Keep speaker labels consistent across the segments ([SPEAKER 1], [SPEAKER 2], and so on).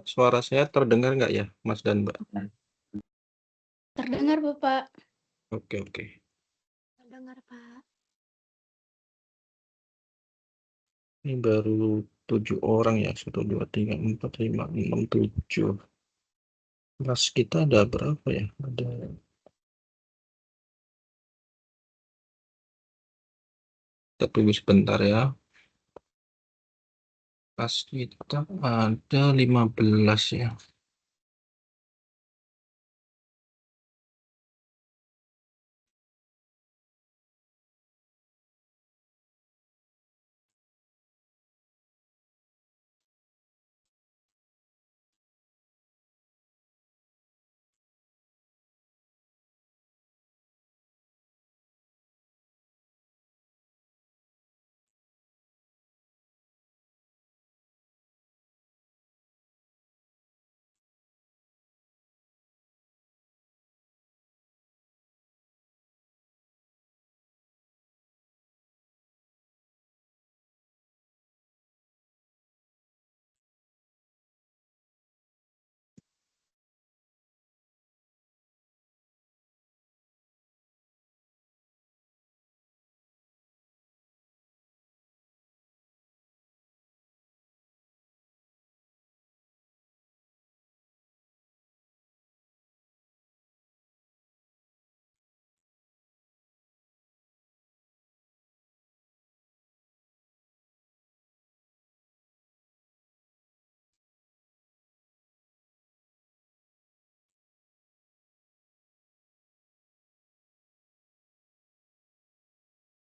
[SPEAKER 1] Suara saya terdengar nggak ya, Mas dan Mbak?
[SPEAKER 2] Terdengar, Bapak.
[SPEAKER 1] Oke.
[SPEAKER 2] Terdengar, Pak.
[SPEAKER 1] Ini baru 7 orang ya. 1, 2, 3, 4, 5, 6, 7. Kelas kita ada berapa ya? Kita tunggu sebentar ya. Kelas kita ada 15 ya.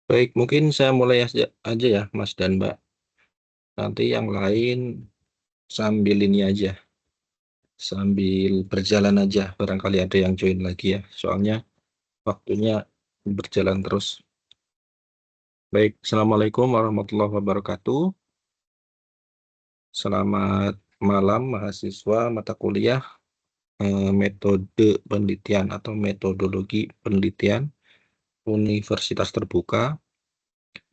[SPEAKER 1] Baik, mungkin saya mulai aja ya, Mas dan Mbak. Nanti yang lain sambil ini aja, sambil berjalan aja. Barangkali ada yang join lagi ya, soalnya waktunya berjalan terus. Baik, Assalamualaikum warahmatullahi wabarakatuh. Selamat malam mahasiswa mata kuliah metode penelitian atau metodologi penelitian Universitas Terbuka.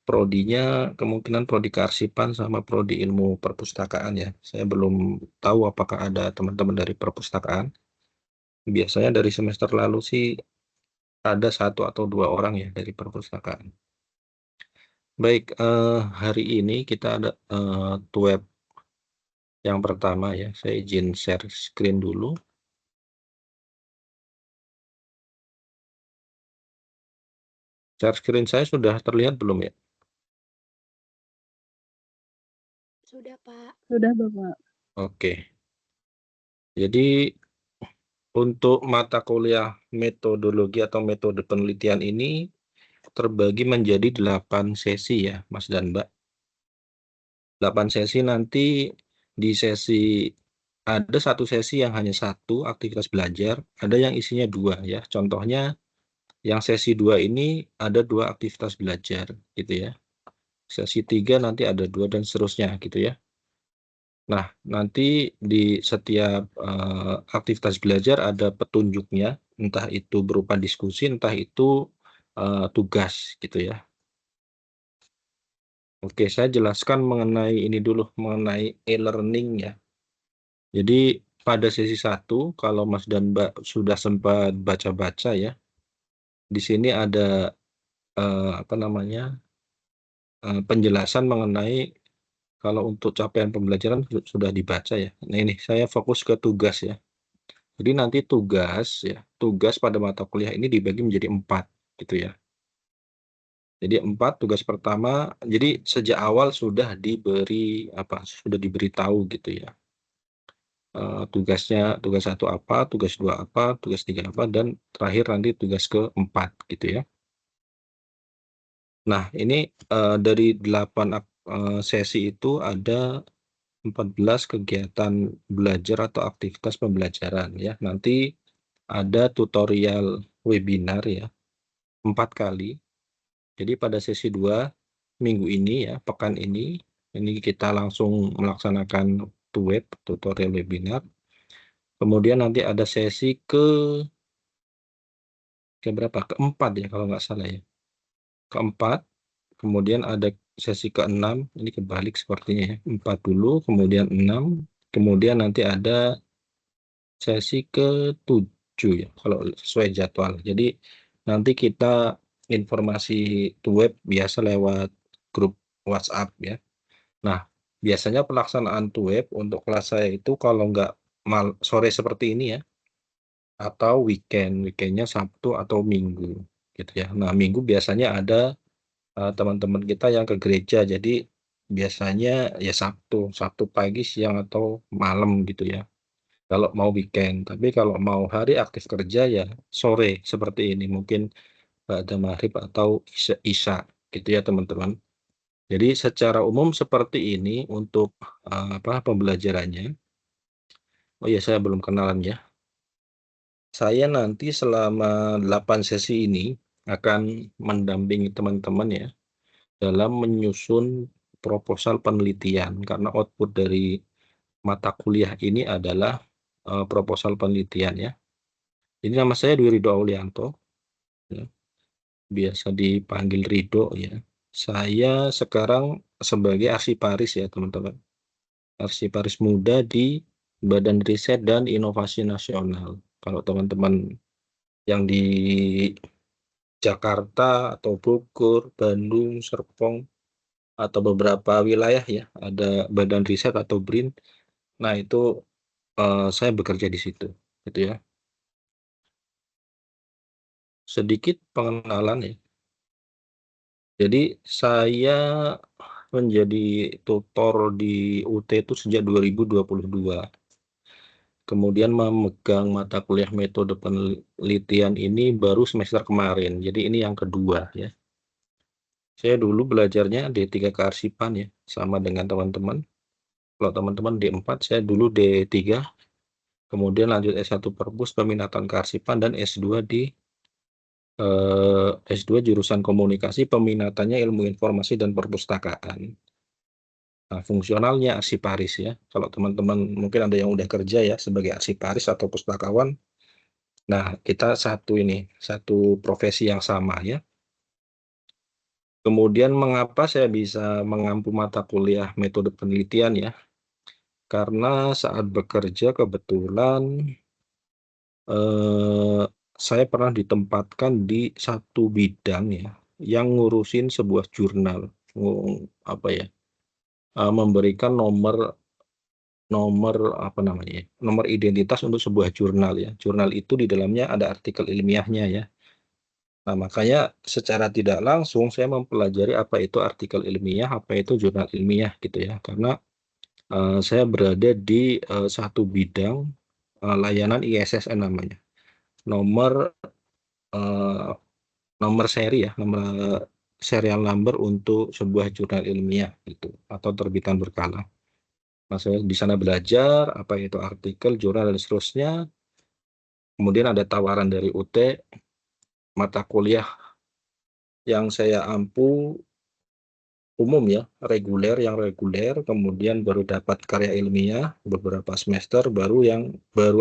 [SPEAKER 1] Prodinya kemungkinan prodi kearsipan sama prodi ilmu perpustakaan ya. Saya belum tahu apakah ada teman-teman dari perpustakaan. Biasanya dari semester lalu sih ada 1 atau 2 orang ya dari perpustakaan. Baik, hari ini kita ada web yang pertama ya. Saya izin share screen dulu. Share screen saya sudah terlihat belum ya?
[SPEAKER 2] Sudah, Pak.
[SPEAKER 3] Sudah, Bapak.
[SPEAKER 1] Oke. Jadi untuk mata kuliah metodologi atau metode penelitian ini terbagi menjadi 8 sesi ya, Mas dan Mbak. 8 sesi nanti di sesi ada 1 sesi yang hanya 1 aktivitas belajar, ada yang isinya 2 ya. Contohnya yang sesi 2 ini ada 2 aktivitas belajar gitu ya. Sesi 3 nanti ada 2 dan seterusnya gitu ya. Nah, nanti di setiap aktivitas belajar ada petunjuknya, entah itu berupa diskusi, entah itu tugas gitu ya. Oke, saya jelaskan mengenai ini dulu, mengenai e-learning ya. Jadi pada sesi 1, kalau Mas dan Mbak sudah sempat baca-baca ya, di sini ada penjelasan mengenai kalau untuk capaian pembelajaran sudah dibaca ya. Nah ini saya fokus ke tugas ya. Jadi nanti tugas pada mata kuliah ini dibagi menjadi 4 gitu ya. Jadi 4 tugas pertama, jadi sejak awal sudah diberitahu gitu ya. Tugasnya, tugas 1 apa, tugas 2 apa, tugas 3 apa, dan terakhir nanti tugas ke-4 gitu ya. Nah ini dari 8 sesi itu ada 14 kegiatan belajar atau aktivitas pembelajaran ya. Nanti ada tutorial webinar ya, 4 kali. Jadi pada sesi 2 minggu ini ya, pekan ini kita langsung melaksanakan web tutorial webinar. Kemudian nanti ada sesi keempat ya kalau nggak salah ya. Keempat, kemudian ada sesi ke-6, ini kebalik sepertinya ya. 4 dulu, kemudian 6, Kemudian nanti ada sesi ke-7 ya, kalau sesuai jadwal. Jadi nanti kita informasi web biasa lewat grup WhatsApp ya. Nah, biasanya pelaksanaan web untuk kelas saya itu kalau nggak sore seperti ini ya, atau weekendnya Sabtu atau Minggu gitu ya. Nah, Minggu biasanya ada teman-teman kita yang ke gereja, jadi biasanya ya Sabtu pagi, siang atau malam gitu ya. Kalau mau weekend, tapi kalau mau hari aktif kerja ya sore seperti ini, mungkin ada maghrib atau isya gitu ya teman-teman. Jadi secara umum seperti ini untuk pembelajarannya. Oh ya, saya belum kenalan ya. Saya nanti selama 8 sesi ini akan mendampingi teman-teman ya dalam menyusun proposal penelitian, karena output dari mata kuliah ini adalah proposal penelitian ya. Ini nama saya Dwi Ridho Aulianto, ya. Biasa dipanggil Ridho ya. Saya sekarang sebagai arsiparis ya teman-teman. Arsiparis muda di Badan Riset dan Inovasi Nasional. Kalau teman-teman yang di Jakarta atau Bogor, Bandung, Serpong, atau beberapa wilayah ya, ada Badan Riset atau BRIN. Nah, itu saya bekerja di situ, gitu ya. Sedikit pengenalan ya. Jadi saya menjadi tutor di UT itu sejak 2022. Kemudian memegang mata kuliah metode penelitian ini baru semester kemarin. Jadi ini yang kedua ya. Saya dulu belajarnya D3 kearsipan ya, sama dengan teman-teman. Kalau teman-teman D4, saya dulu D3, kemudian lanjut S1 Perpus peminatan kearsipan, dan S2 di S2 jurusan komunikasi, peminatannya ilmu informasi dan perpustakaan. Nah, fungsionalnya arsiparis ya. Kalau teman-teman mungkin ada yang udah kerja ya sebagai arsiparis atau pustakawan. Nah, kita satu profesi yang sama ya. Kemudian mengapa saya bisa mengampu mata kuliah metode penelitian ya? Karena saat bekerja kebetulan eh, saya pernah ditempatkan di satu bidang ya, yang ngurusin sebuah jurnal, apa ya, memberikan nomor nomor apa namanya ya, nomor identitas untuk sebuah jurnal ya. Jurnal itu di dalamnya ada artikel ilmiahnya ya. Nah, makanya secara tidak langsung saya mempelajari apa itu artikel ilmiah, apa itu jurnal ilmiah gitu ya. Karena saya berada di satu bidang layanan ISSN namanya. Nomor eh, nomor seri ya, nomor serial number untuk sebuah jurnal ilmiah gitu atau terbitan berkala. Nah, saya di sana belajar apa itu artikel, jurnal dan seterusnya. Kemudian ada tawaran dari UT, mata kuliah yang saya ampu umum ya, yang reguler, kemudian baru dapat karya ilmiah beberapa semester, baru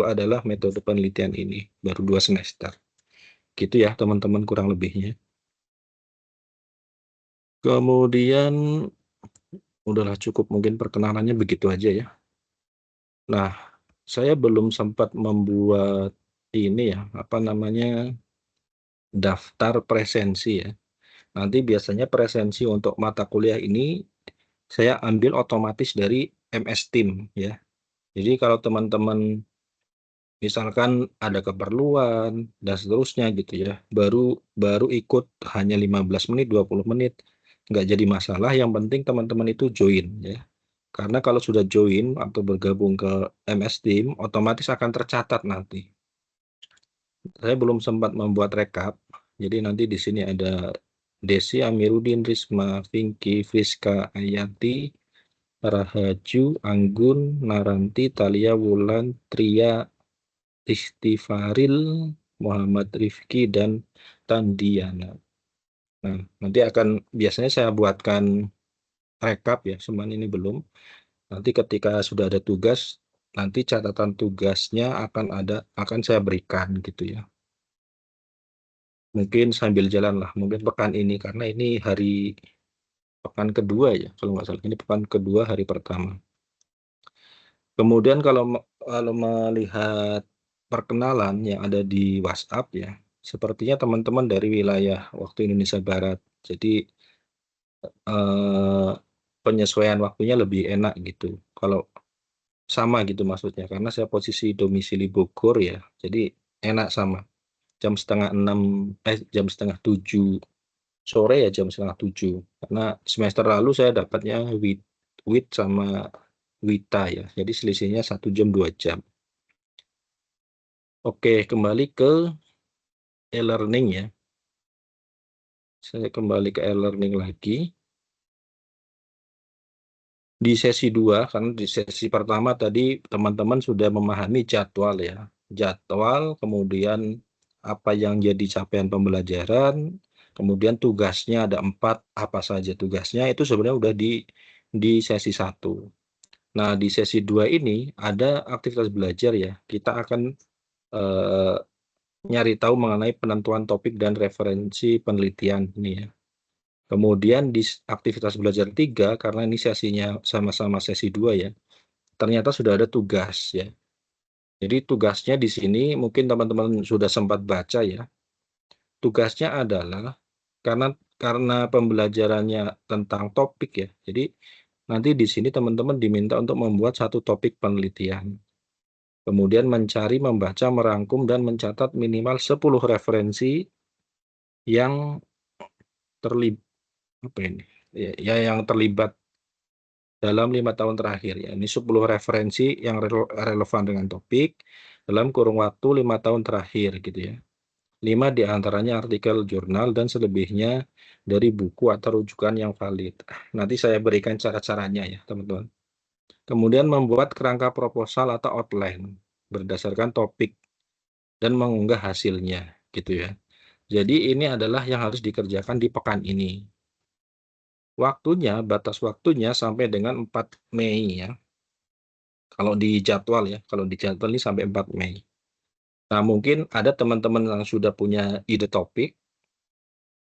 [SPEAKER 1] adalah metode penelitian ini, baru 2 semester. Gitu ya teman-teman kurang lebihnya. Kemudian udahlah cukup mungkin perkenalannya begitu aja ya. Nah, saya belum sempat membuat ini ya, apa namanya, daftar presensi ya. Nanti biasanya presensi untuk mata kuliah ini saya ambil otomatis dari MS Team ya. Jadi kalau teman-teman misalkan ada keperluan dan seterusnya gitu ya, baru baru ikut hanya 15 menit, 20 menit, nggak jadi masalah, yang penting teman-teman itu join ya. Karena kalau sudah join atau bergabung ke MS Team, otomatis akan tercatat nanti. Saya belum sempat membuat rekap, jadi nanti di sini ada Desi, Amiruddin, Risma, Vinky, Friska, Ayati, Rahaju, Anggun, Naranti, Talia, Wulan, Tria, Istifaril, Muhammad Rifki, dan Tandiana. Nah, nanti biasanya saya buatkan rekap ya, cuman ini belum. Nanti ketika sudah ada tugas, nanti catatan tugasnya akan saya berikan gitu ya. Mungkin sambil jalan lah, mungkin pekan ini, karena ini pekan kedua ya, kalau nggak salah. Ini pekan kedua hari pertama. Kemudian kalau melihat perkenalan yang ada di WhatsApp ya, sepertinya teman-teman dari wilayah waktu Indonesia Barat. Jadi penyesuaian waktunya lebih enak gitu. Kalau sama gitu maksudnya, karena saya posisi domisili Bogor ya, jadi enak sama. Jam 6:30 sore ya, jam 6:30. Karena semester lalu saya dapatnya WIT sama WITA ya, jadi selisihnya 1 jam 2 jam. Oke, kembali ke e-learning ya. Saya kembali ke e-learning lagi. Di sesi 2, karena di sesi pertama tadi teman-teman sudah memahami jadwal ya. Jadwal, kemudian apa yang jadi capaian pembelajaran, kemudian tugasnya ada 4, apa saja tugasnya, itu sebenarnya udah di sesi 1. Nah, di sesi 2 ini ada aktivitas belajar ya. Kita akan eh, nyari tahu mengenai penentuan topik dan referensi penelitian ini ya. Kemudian di aktivitas belajar 3, karena ini sesinya sama-sama sesi 2 ya, ternyata sudah ada tugas ya. Jadi tugasnya di sini mungkin teman-teman sudah sempat baca ya. Tugasnya adalah karena pembelajarannya tentang topik ya. Jadi nanti di sini teman-teman diminta untuk membuat satu topik penelitian. Kemudian mencari, membaca, merangkum, dan mencatat minimal 10 referensi yang terlibat yang terlibat dalam 5 tahun terakhir ya. Ini 10 referensi yang relevan dengan topik dalam kurun waktu 5 tahun terakhir gitu ya. 5 diantaranya artikel jurnal dan selebihnya dari buku atau rujukan yang valid. Nanti saya berikan cara-caranya ya teman-teman. Kemudian membuat kerangka proposal atau outline berdasarkan topik dan mengunggah hasilnya gitu ya. Jadi ini adalah yang harus dikerjakan di pekan ini. Batas waktunya sampai dengan 4 Mei ya. Kalau di jadwal ya, kalau di jadwal ini sampai 4 Mei. Nah, mungkin ada teman-teman yang sudah punya ide topik,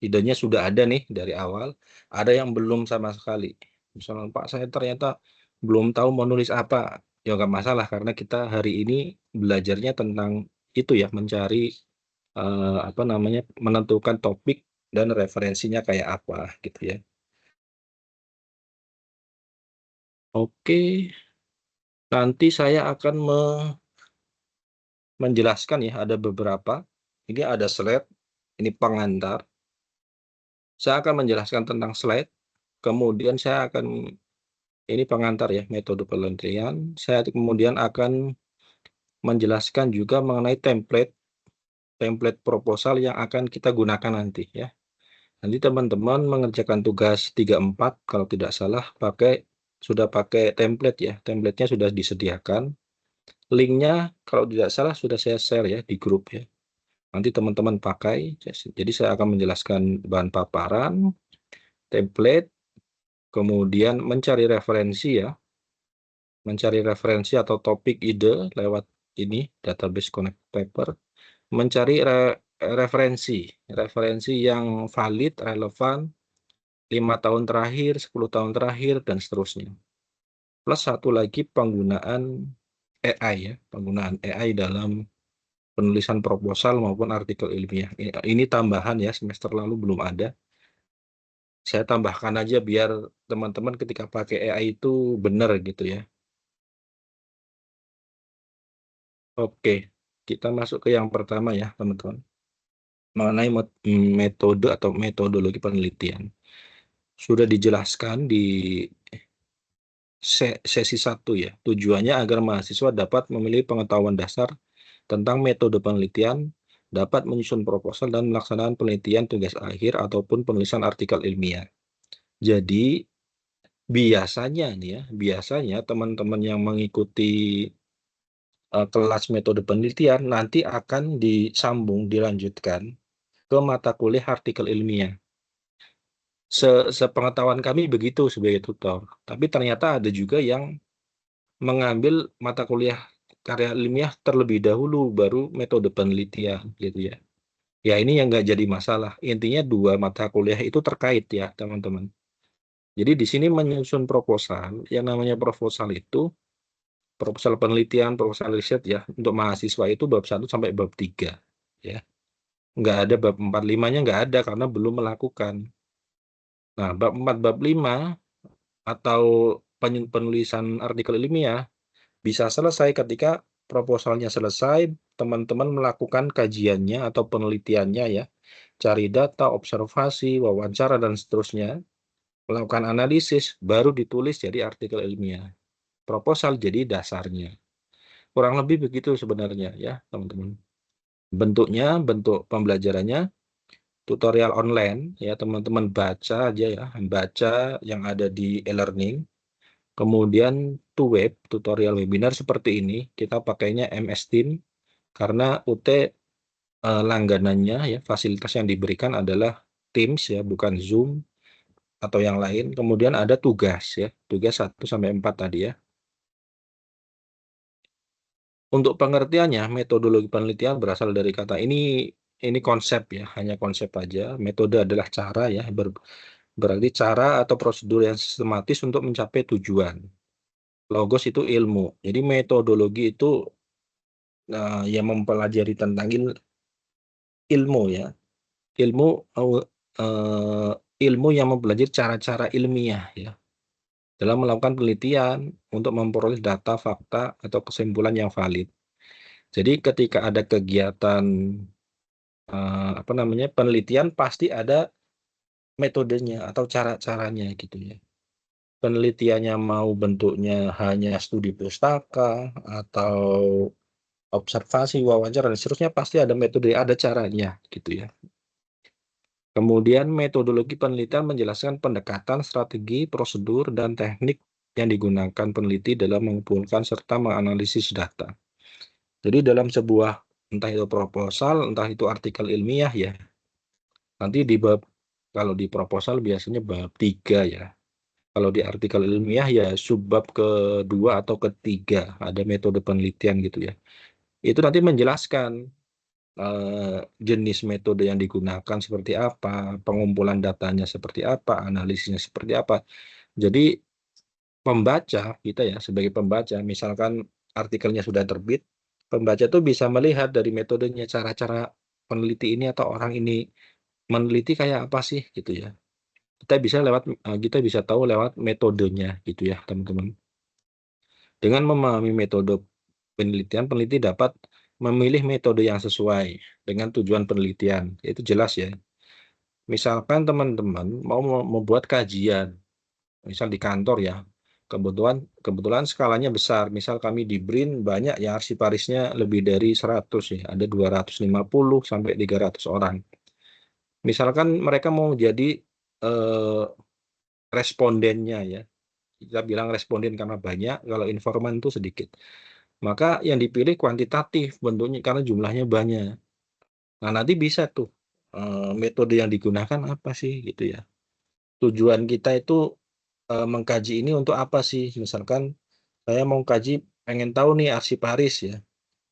[SPEAKER 1] idenya sudah ada nih dari awal, ada yang belum sama sekali. Misalnya, Pak, saya ternyata belum tahu mau nulis apa. Ya nggak masalah, karena kita hari ini belajarnya tentang itu ya, mencari menentukan topik dan referensinya kayak apa gitu ya. Oke, nanti saya akan menjelaskan ya, ada beberapa. Ini ada slide, ini pengantar. Saya akan menjelaskan tentang slide, kemudian saya akan, ini pengantar ya, metode penelitian. Saya kemudian akan menjelaskan juga mengenai template proposal yang akan kita gunakan nanti ya. Nanti teman-teman mengerjakan tugas 3-4 kalau tidak salah sudah pakai template ya. Templatenya sudah disediakan. Linknya kalau tidak salah sudah saya share ya di grup ya. Nanti teman-teman pakai. Jadi saya akan menjelaskan bahan paparan, template, kemudian mencari referensi ya. Mencari referensi atau topik ide lewat ini, database connect paper. Mencari referensi yang valid, relevan, 5 tahun terakhir, 10 tahun terakhir, dan seterusnya. Plus satu lagi penggunaan AI ya, penggunaan AI dalam penulisan proposal maupun artikel ilmiah. Ini tambahan ya, semester lalu belum ada. Saya tambahkan aja biar teman-teman ketika pakai AI itu benar gitu ya. Oke, kita masuk ke yang pertama ya teman-teman. Mengenai metode atau metodologi penelitian. Sudah dijelaskan di sesi 1 ya. Tujuannya agar mahasiswa dapat memilih pengetahuan dasar tentang metode penelitian, dapat menyusun proposal dan melaksanakan penelitian tugas akhir ataupun penulisan artikel ilmiah. Jadi biasanya teman-teman yang mengikuti kelas metode penelitian nanti akan dilanjutkan ke mata kuliah artikel ilmiah. Sepengetahuan kami begitu sebagai tutor. Tapi ternyata ada juga yang mengambil mata kuliah karya ilmiah terlebih dahulu, baru metode penelitian gitu ya. Ya ini yang nggak jadi masalah. Intinya 2 mata kuliah itu terkait ya teman-teman. Jadi di sini menyusun proposal, yang namanya proposal itu proposal penelitian, proposal riset ya, untuk mahasiswa itu bab 1 sampai bab 3 ya. Nggak ada bab 4, 5-nya nggak ada karena belum melakukan. Nah, bab 4, bab 5 atau penulisan artikel ilmiah bisa selesai ketika proposalnya selesai, teman-teman melakukan kajiannya atau penelitiannya ya, cari data, observasi, wawancara, dan seterusnya, melakukan analisis, baru ditulis jadi artikel ilmiah. Proposal jadi dasarnya. Kurang lebih begitu sebenarnya ya, teman-teman. Bentuknya, bentuk pembelajarannya, tutorial online ya, teman-teman baca aja ya, baca yang ada di e-learning. Kemudian to web, tutorial webinar seperti ini, kita pakainya MS Team karena UT langganannya ya, fasilitas yang diberikan adalah Teams ya, bukan Zoom atau yang lain. Kemudian ada tugas ya, tugas 1 sampai 4 tadi ya. Untuk pengertiannya, metodologi penelitian berasal dari kata ini konsep ya, hanya konsep aja. Metode adalah cara ya, berarti cara atau prosedur yang sistematis untuk mencapai tujuan. Logos itu ilmu. Jadi metodologi itu yang mempelajari tentang ilmu ya. Ilmu ilmu yang mempelajari cara-cara ilmiah ya dalam melakukan penelitian untuk memperoleh data, fakta, atau kesimpulan yang valid. Jadi ketika ada kegiatan penelitian pasti ada metodenya atau cara-caranya gitu ya. Penelitiannya mau bentuknya hanya studi pustaka atau observasi, wawancara, dan seterusnya pasti ada metode, ada caranya gitu ya. Kemudian metodologi penelitian menjelaskan pendekatan, strategi, prosedur, dan teknik yang digunakan peneliti dalam mengumpulkan serta menganalisis data. Jadi dalam sebuah entah itu proposal, entah itu artikel ilmiah ya, nanti kalau di proposal biasanya bab 3 ya. Kalau di artikel ilmiah ya subbab kedua atau ketiga ada metode penelitian gitu ya. Itu nanti menjelaskan jenis metode yang digunakan seperti apa, pengumpulan datanya seperti apa, analisisnya seperti apa. Jadi pembaca kita ya sebagai pembaca, misalkan artikelnya sudah terbit, pembaca tuh bisa melihat dari metodenya, cara-cara peneliti ini atau orang ini meneliti kayak apa sih gitu ya. Kita bisa tahu lewat metodenya gitu ya, teman-teman. Dengan memahami metode penelitian, peneliti dapat memilih metode yang sesuai dengan tujuan penelitian. Itu jelas ya. Misalkan teman-teman mau membuat kajian, misal di kantor ya, kebetulan skalanya besar. Misal kami di BRIN banyak ya, arsiparisnya lebih dari 100 ya, ada 250 sampai 300 orang. Misalkan mereka mau jadi respondennya ya, kita bilang responden karena banyak, kalau informan itu sedikit. Maka yang dipilih kuantitatif bentuknya karena jumlahnya banyak. Nah, nanti bisa tuh metode yang digunakan apa sih gitu ya. Tujuan kita itu mengkaji ini untuk apa sih? Misalkan saya mau kaji, pengen tahu nih arsiparis ya.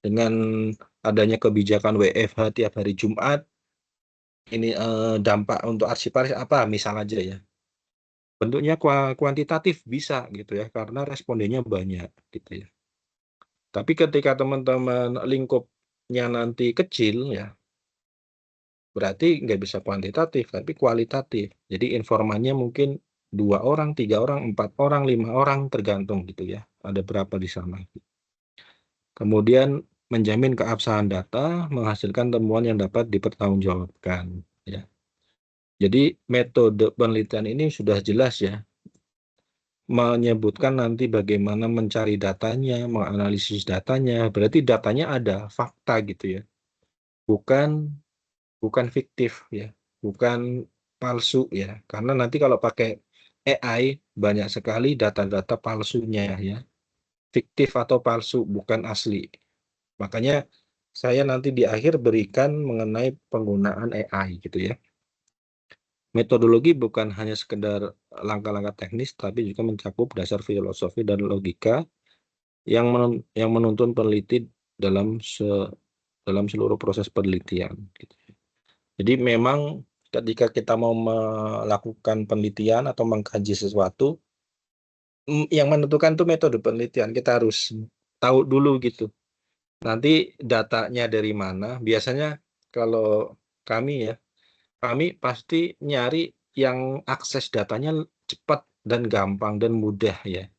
[SPEAKER 1] Dengan adanya kebijakan WFH tiap hari Jumat, ini dampak untuk arsiparis apa? Misal aja ya. Bentuknya kuantitatif bisa gitu ya, karena respondennya banyak gitu ya. Tapi ketika teman-teman lingkupnya nanti kecil ya, berarti nggak bisa kuantitatif, tapi kualitatif. Jadi informannya mungkin 2 orang, 3 orang, 4 orang, 5 orang, tergantung gitu ya. Ada berapa di sana. Kemudian menjamin keabsahan data, menghasilkan temuan yang dapat dipertanggungjawabkan. Ya. Jadi metode penelitian ini sudah jelas ya, menyebutkan nanti bagaimana mencari datanya, menganalisis datanya. Berarti datanya ada, fakta gitu ya. Bukan fiktif ya, bukan palsu ya. Karena nanti kalau pakai AI banyak sekali data-data palsunya ya. Fiktif atau palsu, bukan asli. Makanya saya nanti di akhir berikan mengenai penggunaan AI gitu ya. Metodologi bukan hanya sekedar langkah-langkah teknis, tapi juga mencakup dasar filosofi dan logika yang menuntun peneliti dalam seluruh proses penelitian. Gitu. Jadi memang ketika kita mau melakukan penelitian atau mengkaji sesuatu, yang menentukan tuh metode penelitian. Kita harus tahu dulu gitu. Nanti datanya dari mana? Biasanya kalau kami ya, kami pasti nyari yang akses datanya cepat dan gampang dan mudah ya.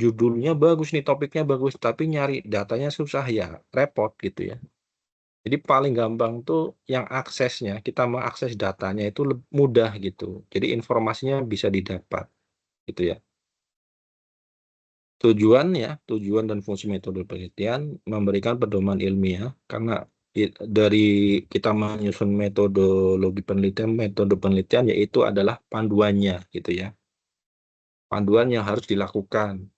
[SPEAKER 1] Judulnya bagus nih, topiknya bagus, tapi nyari datanya susah ya, repot gitu ya. Jadi paling gampang tuh yang aksesnya, kita mau akses datanya itu mudah gitu. Jadi informasinya bisa didapat gitu ya. Tujuan dan fungsi metode penelitian memberikan pedoman ilmiah karena dari kita menyusun metodologi penelitian, metode penelitian yaitu adalah panduannya gitu ya. Panduan yang harus dilakukan.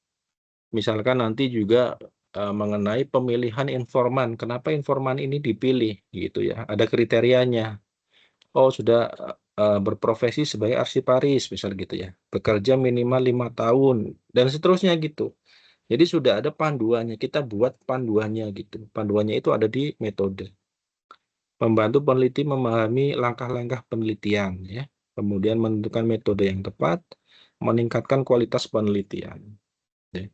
[SPEAKER 1] Misalkan nanti juga mengenai pemilihan informan. Kenapa informan ini dipilih gitu ya? Ada kriterianya. Oh, sudah berprofesi sebagai arsiparis misal gitu ya. Bekerja minimal 5 tahun dan seterusnya gitu. Jadi sudah ada panduannya, kita buat panduannya gitu. Panduannya itu ada di metode. Membantu peneliti memahami langkah-langkah penelitian ya. Kemudian menentukan metode yang tepat, meningkatkan kualitas penelitian. Ya.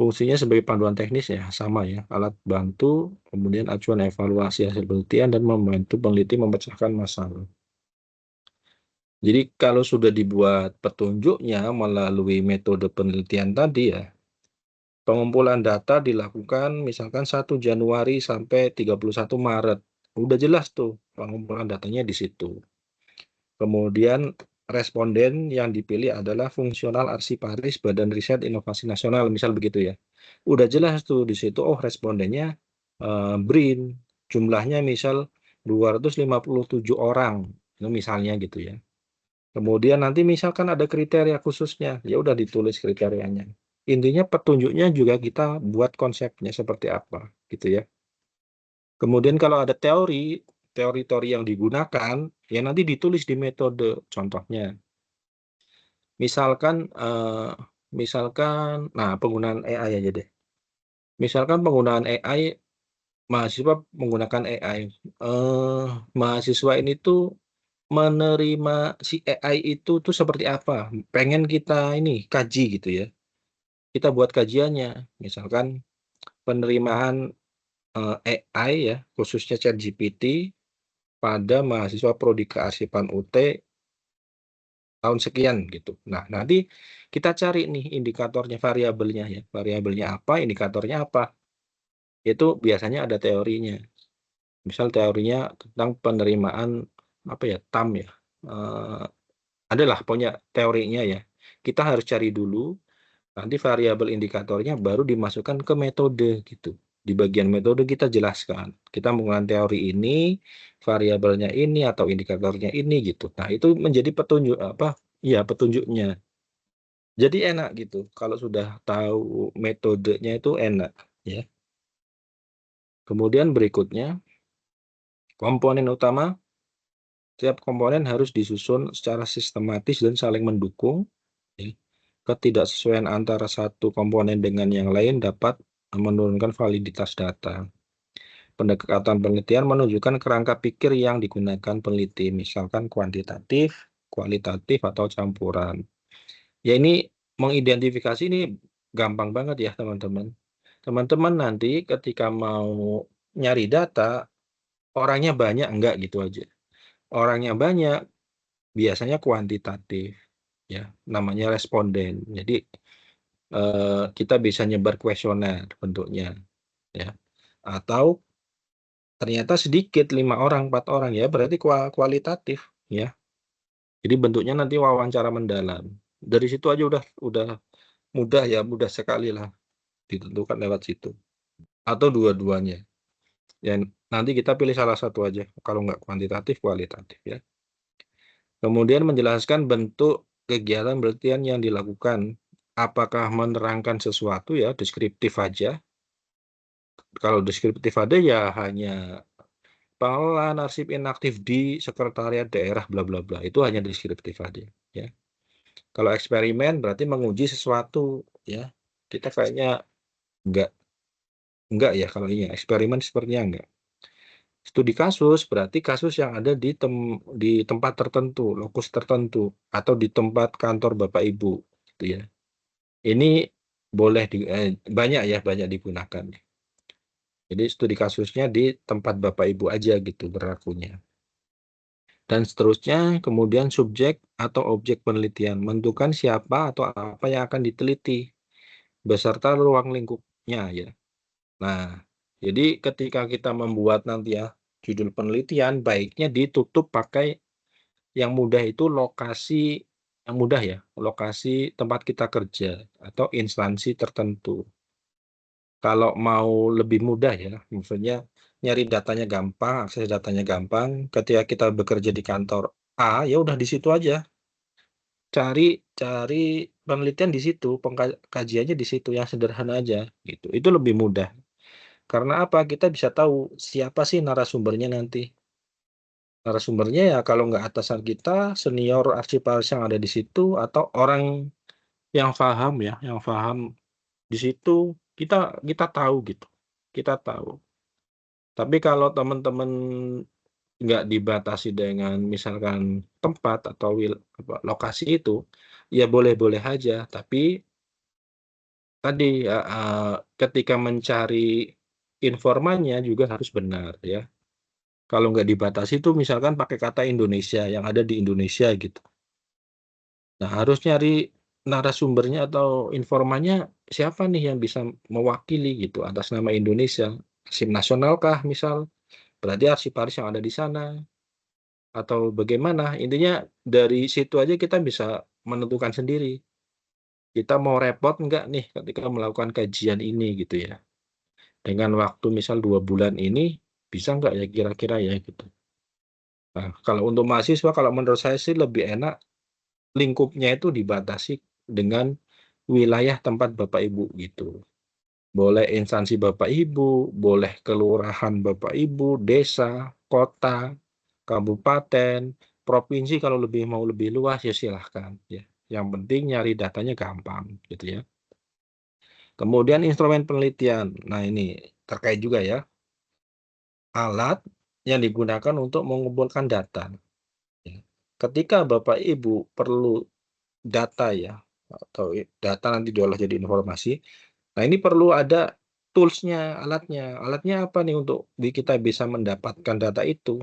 [SPEAKER 1] Fungsinya sebagai panduan teknis ya, sama ya, alat bantu, kemudian acuan evaluasi hasil penelitian dan membantu peneliti memecahkan masalah. Jadi kalau sudah dibuat petunjuknya melalui metode penelitian tadi ya, pengumpulan data dilakukan misalkan 1 Januari sampai 31 Maret. Udah jelas tuh pengumpulan datanya di situ. Kemudian responden yang dipilih adalah fungsional arsiparis Badan Riset Inovasi Nasional, misal begitu ya. Udah jelas tuh di situ, oh respondennya BRIN, jumlahnya misal 257 orang, misalnya gitu ya. Kemudian nanti misalkan ada kriteria khususnya, ya udah ditulis kriterianya. Intinya petunjuknya juga kita buat konsepnya seperti apa, gitu ya. Kemudian kalau ada teori-teori yang digunakan, ya nanti ditulis di metode. Contohnya, misalkan, nah penggunaan AI aja deh. Misalkan penggunaan AI, mahasiswa menggunakan AI. Mahasiswa ini tuh menerima si AI itu tuh seperti apa? Pengen kita ini kaji gitu ya. Kita buat kajiannya, misalkan penerimaan AI ya, khususnya ChatGPT pada mahasiswa prodi kearsipan UT tahun sekian gitu. Nah, nanti kita cari nih indikatornya, variabelnya ya. Variabelnya apa, indikatornya apa. Itu biasanya ada teorinya. Misal teorinya tentang penerimaan apa ya, TAM ya. Adalah punya teorinya ya. Kita harus cari dulu, nanti variabel indikatornya baru dimasukkan ke metode gitu. Di bagian metode kita jelaskan, kita menggunakan teori ini, variabelnya ini atau indikatornya ini gitu. Nah, itu menjadi petunjuk apa? Iya, petunjuknya. Jadi enak gitu. Kalau sudah tahu metodenya itu enak ya. Kemudian berikutnya, komponen utama, setiap komponen harus disusun secara sistematis dan saling mendukung. Ya. Ketidaksesuaian antara satu komponen dengan yang lain dapat menurunkan validitas data. Pendekatan penelitian menunjukkan kerangka pikir yang digunakan peneliti, misalkan kuantitatif, kualitatif, atau campuran. Ya ini mengidentifikasi ini gampang banget ya teman-teman. Teman-teman nanti ketika mau nyari data, orangnya banyak enggak gitu aja. Orangnya banyak, biasanya kuantitatif, ya namanya responden. Jadi kita bisa nyebar kuesioner bentuknya, ya. Atau ternyata sedikit 5 orang, 4 orang ya berarti kualitatif, ya. Jadi bentuknya nanti wawancara mendalam. Dari situ aja udah mudah ya, mudah sekali lah ditentukan lewat situ. Atau dua-duanya. Ya, nanti kita pilih salah satu aja. Kalau nggak kuantitatif, kualitatif ya. Kemudian menjelaskan bentuk kegiatan penelitian yang dilakukan. Apakah menerangkan sesuatu ya, deskriptif aja. Kalau deskriptif ada ya hanya pengelolaan arsip inaktif di sekretariat daerah bla bla bla. Itu hanya deskriptif aja ya. Kalau eksperimen berarti menguji sesuatu ya. Kita kayaknya enggak ya kalau ini eksperimen sepertinya enggak. Studi kasus berarti kasus yang ada di tempat tertentu, lokus tertentu, atau di tempat kantor Bapak Ibu, gitu ya. Ini boleh banyak ya, banyak digunakan. Jadi studi kasusnya di tempat Bapak Ibu aja gitu berlakunya. Dan seterusnya, kemudian subjek atau objek penelitian, menentukan siapa atau apa yang akan diteliti, beserta ruang lingkupnya ya. Nah, jadi ketika kita membuat nanti ya judul penelitian, baiknya ditutup pakai yang mudah itu lokasi, yang mudah ya, lokasi tempat kita kerja atau instansi tertentu. Kalau mau lebih mudah ya, maksudnya nyari datanya gampang, akses datanya gampang, ketika kita bekerja di kantor A, ya udah di situ aja. Cari cari penelitian di situ, pengkajiannya di situ yang sederhana aja gitu. Itu lebih mudah. Karena apa? Kita bisa tahu siapa sih narasumbernya nanti. Narasumbernya ya kalau nggak atasan kita, senior arsiparis yang ada di situ, atau orang yang paham ya, yang paham di situ, kita kita tahu gitu. Kita tahu. Tapi kalau teman-teman nggak dibatasi dengan misalkan tempat atau lokasi itu, ya boleh-boleh aja. Tapi tadi ketika mencari informannya juga harus benar ya. Kalau nggak dibatasi itu misalkan pakai kata Indonesia yang ada di Indonesia gitu. Nah harus nyari narasumbernya atau informannya siapa nih yang bisa mewakili gitu atas nama Indonesia. SIM nasional kah misal, berarti arsiparis yang ada di sana. Atau bagaimana, intinya dari situ aja kita bisa menentukan sendiri. Kita mau repot nggak nih ketika melakukan kajian ini gitu ya. Dengan waktu misal 2 bulan ini, bisa nggak ya kira-kira ya gitu. Nah, kalau untuk mahasiswa, kalau menurut saya sih lebih enak lingkupnya itu dibatasi dengan wilayah tempat Bapak Ibu gitu. Boleh instansi Bapak Ibu, boleh kelurahan Bapak Ibu, desa, kota, kabupaten, provinsi kalau mau lebih luas ya silahkan ya. Yang penting nyari datanya gampang gitu ya. Kemudian instrumen penelitian. Nah ini terkait juga ya. Alat yang digunakan untuk mengumpulkan data. Ya. Ketika Bapak Ibu perlu data ya, atau data nanti diolah jadi informasi. Nah ini perlu ada toolsnya, alatnya. Alatnya apa nih untuk kita bisa mendapatkan data itu?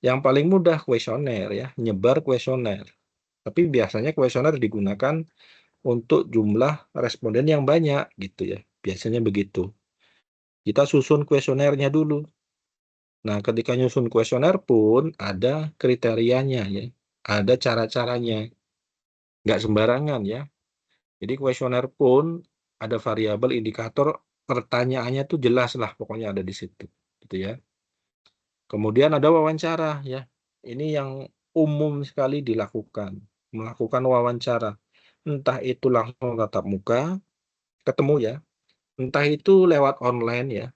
[SPEAKER 1] Yang paling mudah kuesioner ya, nyebar kuesioner. Tapi biasanya kuesioner digunakan untuk jumlah responden yang banyak gitu ya. Biasanya begitu. Kita susun kuesionernya dulu. Nah, ketika nyusun kuesioner pun ada kriterianya ya. Ada cara-caranya. Nggak sembarangan ya. Jadi kuesioner pun ada variabel indikator pertanyaannya tuh jelas lah pokoknya ada di situ. Gitu ya. Kemudian ada wawancara ya. Ini yang umum sekali dilakukan. Melakukan wawancara. Entah itu langsung tatap muka, ketemu ya. Entah itu lewat online ya.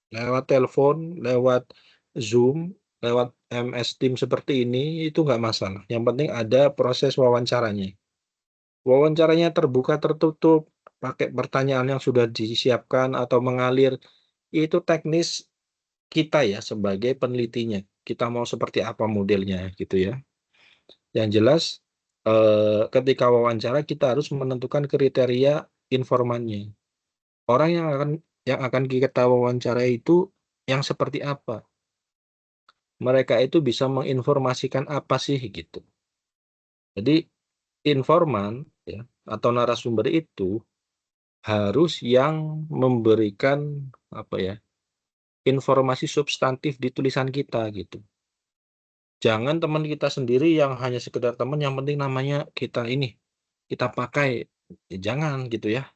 [SPEAKER 1] Lewat telepon, lewat Zoom, lewat MS Team seperti ini, itu nggak masalah. Yang penting ada proses wawancaranya. Wawancaranya terbuka tertutup, pakai pertanyaan yang sudah disiapkan atau mengalir, itu teknis kita ya sebagai penelitinya. Kita mau seperti apa modelnya gitu ya. Yang jelas ketika wawancara kita harus menentukan kriteria informannya. Orang yang akan kita wawancara itu yang seperti apa? Mereka itu bisa menginformasikan apa sih gitu. Jadi informan ya atau narasumber itu harus yang memberikan apa ya? Informasi substantif di tulisan kita gitu. Jangan teman kita sendiri yang hanya sekedar teman yang penting namanya kita ini kita pakai. Ya, jangan gitu ya.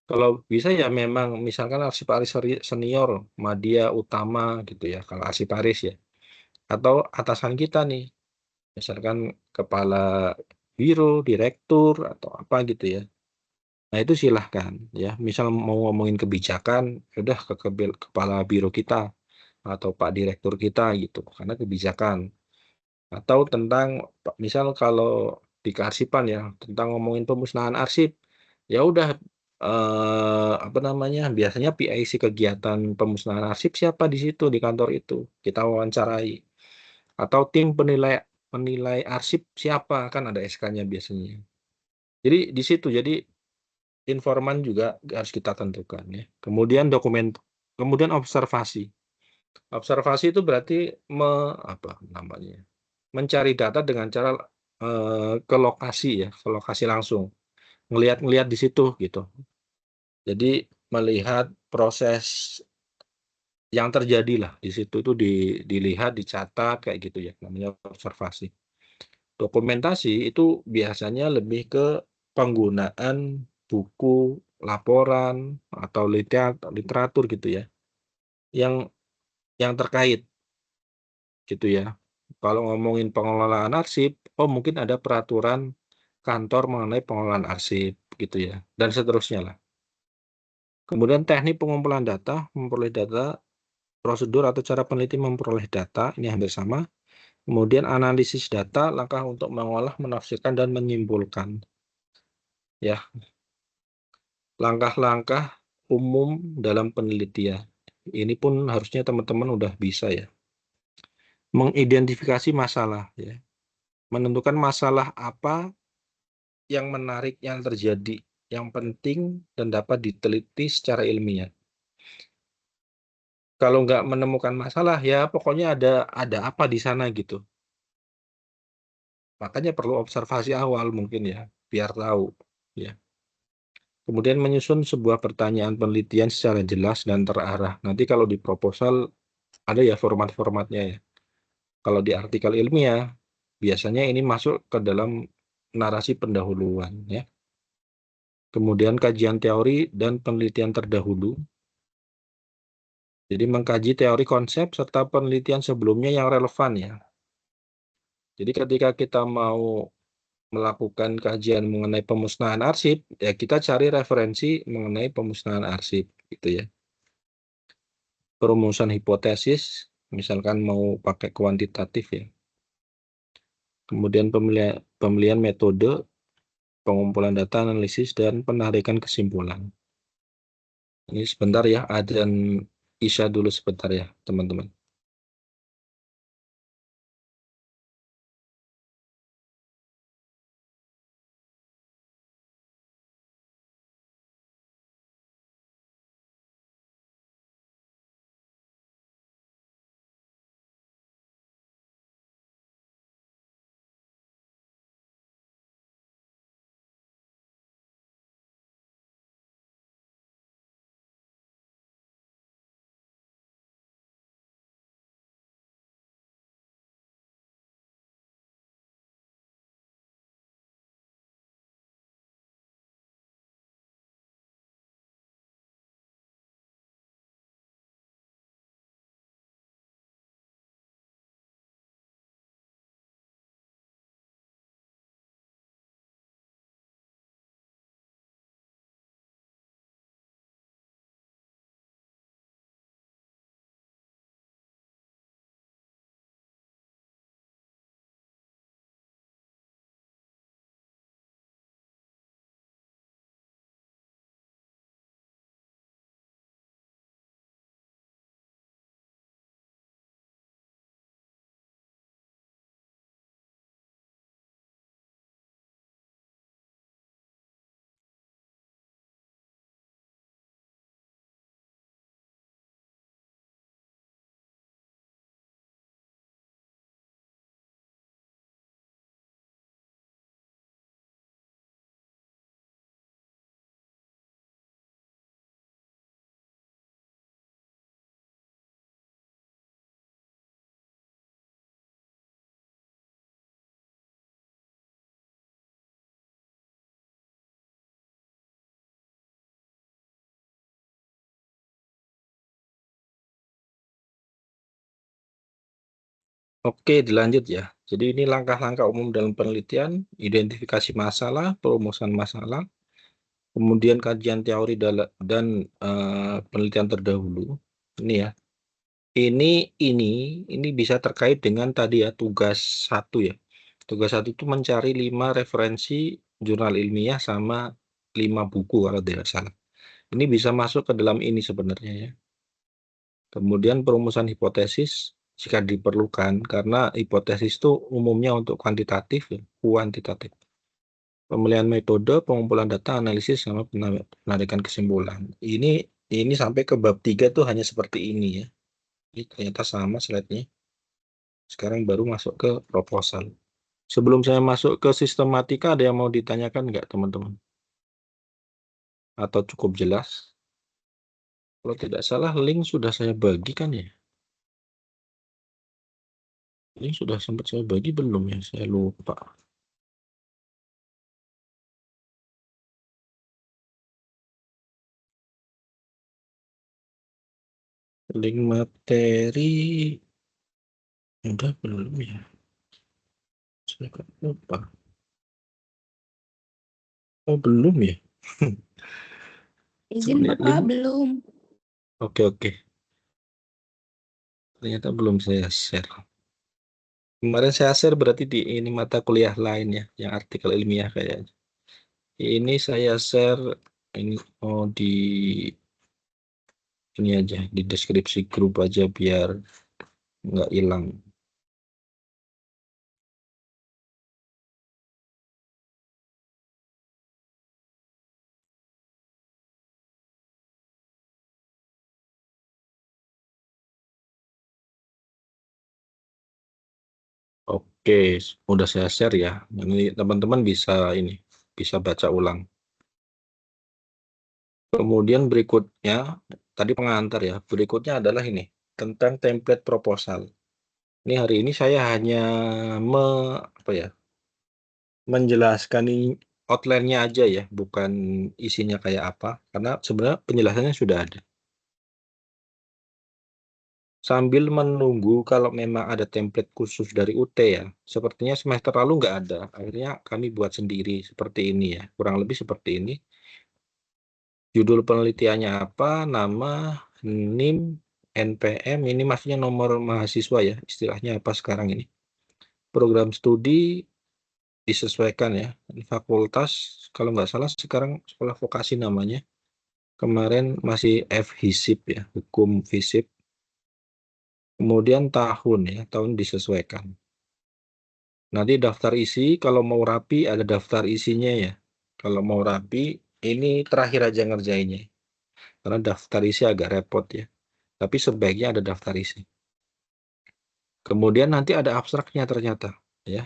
[SPEAKER 1] Kalau bisa ya memang misalkan arsiparis senior, media utama gitu ya, kalau arsiparis ya. Atau atasan kita nih, misalkan kepala biro, direktur, atau apa gitu ya. Nah itu silahkan ya. Misal mau ngomongin kebijakan, ya udah kepala biro kita atau Pak Direktur kita gitu, karena kebijakan. Atau tentang, misal kalau di kearsipan ya, tentang ngomongin pemusnahan arsip, ya udah apa namanya, biasanya PIC kegiatan pemusnahan arsip siapa di situ, di kantor itu, kita wawancarai. Atau tim penilai arsip siapa, kan ada SK-nya biasanya. Jadi di situ, jadi informan juga harus kita tentukan ya. Kemudian kemudian observasi. Observasi itu berarti apa namanya? Mencari data dengan cara ke lokasi ya, ke lokasi langsung. Ngelihat di situ gitu. Jadi melihat proses yang terjadi lah di situ itu dilihat, dicatat kayak gitu ya, namanya observasi. Dokumentasi itu biasanya lebih ke penggunaan buku, laporan, atau literatur gitu ya, yang terkait gitu ya. Kalau ngomongin pengelolaan arsip, oh mungkin ada peraturan kantor mengenai pengelolaan arsip gitu ya, dan seterusnya lah. Kemudian teknik pengumpulan data, memperoleh data, prosedur atau cara peneliti memperoleh data, ini hampir sama. Kemudian analisis data, langkah untuk mengolah, menafsirkan, dan menyimpulkan. Ya, langkah-langkah umum dalam penelitian. Ini pun harusnya teman-teman udah bisa ya. Mengidentifikasi masalah ya. Menentukan masalah apa yang menarik yang terjadi, yang penting dan dapat diteliti secara ilmiah. Kalau nggak menemukan masalah ya pokoknya ada apa di sana gitu. Makanya perlu observasi awal mungkin ya, biar tahu ya. Kemudian menyusun sebuah pertanyaan penelitian secara jelas dan terarah. Nanti kalau di proposal ada ya format-formatnya ya. Kalau di artikel ilmiah, biasanya ini masuk ke dalam narasi pendahuluan ya. Kemudian kajian teori dan penelitian terdahulu. Jadi mengkaji teori konsep serta penelitian sebelumnya yang relevan ya. Jadi ketika kita mau melakukan kajian mengenai pemusnahan arsip, ya kita cari referensi mengenai pemusnahan arsip gitu ya. Perumusan hipotesis, misalkan mau pakai kuantitatif ya. Kemudian pemilihan metode, pengumpulan data, analisis, dan penarikan kesimpulan. Ini sebentar ya, adzan Isya dulu sebentar ya, teman-teman. Oke, dilanjut ya. Jadi ini langkah-langkah umum dalam penelitian, identifikasi masalah, perumusan masalah, kemudian kajian teori dan penelitian terdahulu. Ini ya. Ini bisa terkait dengan tadi ya tugas satu ya. Tugas satu itu mencari 5 referensi jurnal ilmiah sama 5 buku kalau tidak salah. Ini bisa masuk ke dalam ini sebenarnya ya. Kemudian perumusan hipotesis jika diperlukan, karena hipotesis itu umumnya untuk kuantitatif, ya, kuantitatif. Pemilihan metode, pengumpulan data, analisis, sama penarikan kesimpulan. Ini sampai ke bab 3 tuh hanya seperti ini ya. Ini ternyata sama slide-nya. Sekarang baru masuk ke proposal. Sebelum saya masuk ke sistematika, ada yang mau ditanyakan nggak teman-teman? Atau cukup jelas? Kalau tidak salah, link sudah saya bagikan ya. Link sudah sempat saya bagi belum ya? Saya lupa. Link materi udah belum ya? Saya kan lupa. Oh belum ya?
[SPEAKER 2] Izin
[SPEAKER 1] Lihat
[SPEAKER 2] Bapak
[SPEAKER 1] link.
[SPEAKER 2] belum.
[SPEAKER 1] Oke. Ternyata belum saya share. Kemarin saya share berarti di ini mata kuliah lain ya, yang artikel ilmiah kayaknya. Ini saya share ini di ini aja, di deskripsi grup aja biar nggak hilang. Oke, udah saya share ya. Ini teman-teman bisa baca ulang. Kemudian berikutnya, tadi pengantar ya. Berikutnya adalah ini tentang template proposal. Ini hari ini saya hanya menjelaskan outline-nya aja ya, bukan isinya kayak apa. Karena sebenarnya penjelasannya sudah ada. Sambil menunggu kalau memang ada template khusus dari UT ya. Sepertinya semester lalu nggak ada. Akhirnya kami buat sendiri seperti ini ya. Kurang lebih seperti ini. Judul penelitiannya apa, nama, NIM, NPM, ini maksudnya nomor mahasiswa ya, istilahnya apa sekarang ini. Program studi disesuaikan ya. Fakultas, kalau nggak salah sekarang sekolah vokasi namanya. Kemarin masih FHISIP ya, hukum FISIP. Kemudian tahun ya, tahun disesuaikan. Nanti daftar isi, kalau mau rapi ada daftar isinya ya. Kalau mau rapi, ini terakhir aja ngerjainnya. Karena daftar isi agak repot ya. Tapi sebaiknya ada daftar isi. Kemudian nanti ada abstraknya ternyata ya.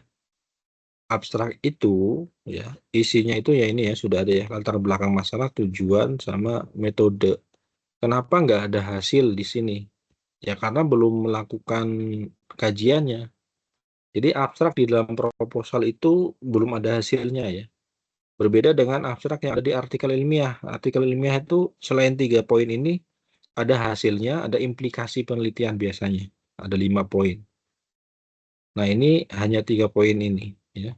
[SPEAKER 1] Abstrak itu ya, isinya itu ya ini ya sudah ada ya, latar belakang masalah, tujuan, sama metode. Kenapa nggak ada hasil di sini? Ya karena belum melakukan kajiannya. Jadi abstrak di dalam proposal itu belum ada hasilnya ya. Berbeda dengan abstrak yang ada di artikel ilmiah. Artikel ilmiah itu selain 3 poin ini ada hasilnya, ada implikasi penelitian biasanya. Ada 5 poin. Nah ini hanya 3 poin ini ya.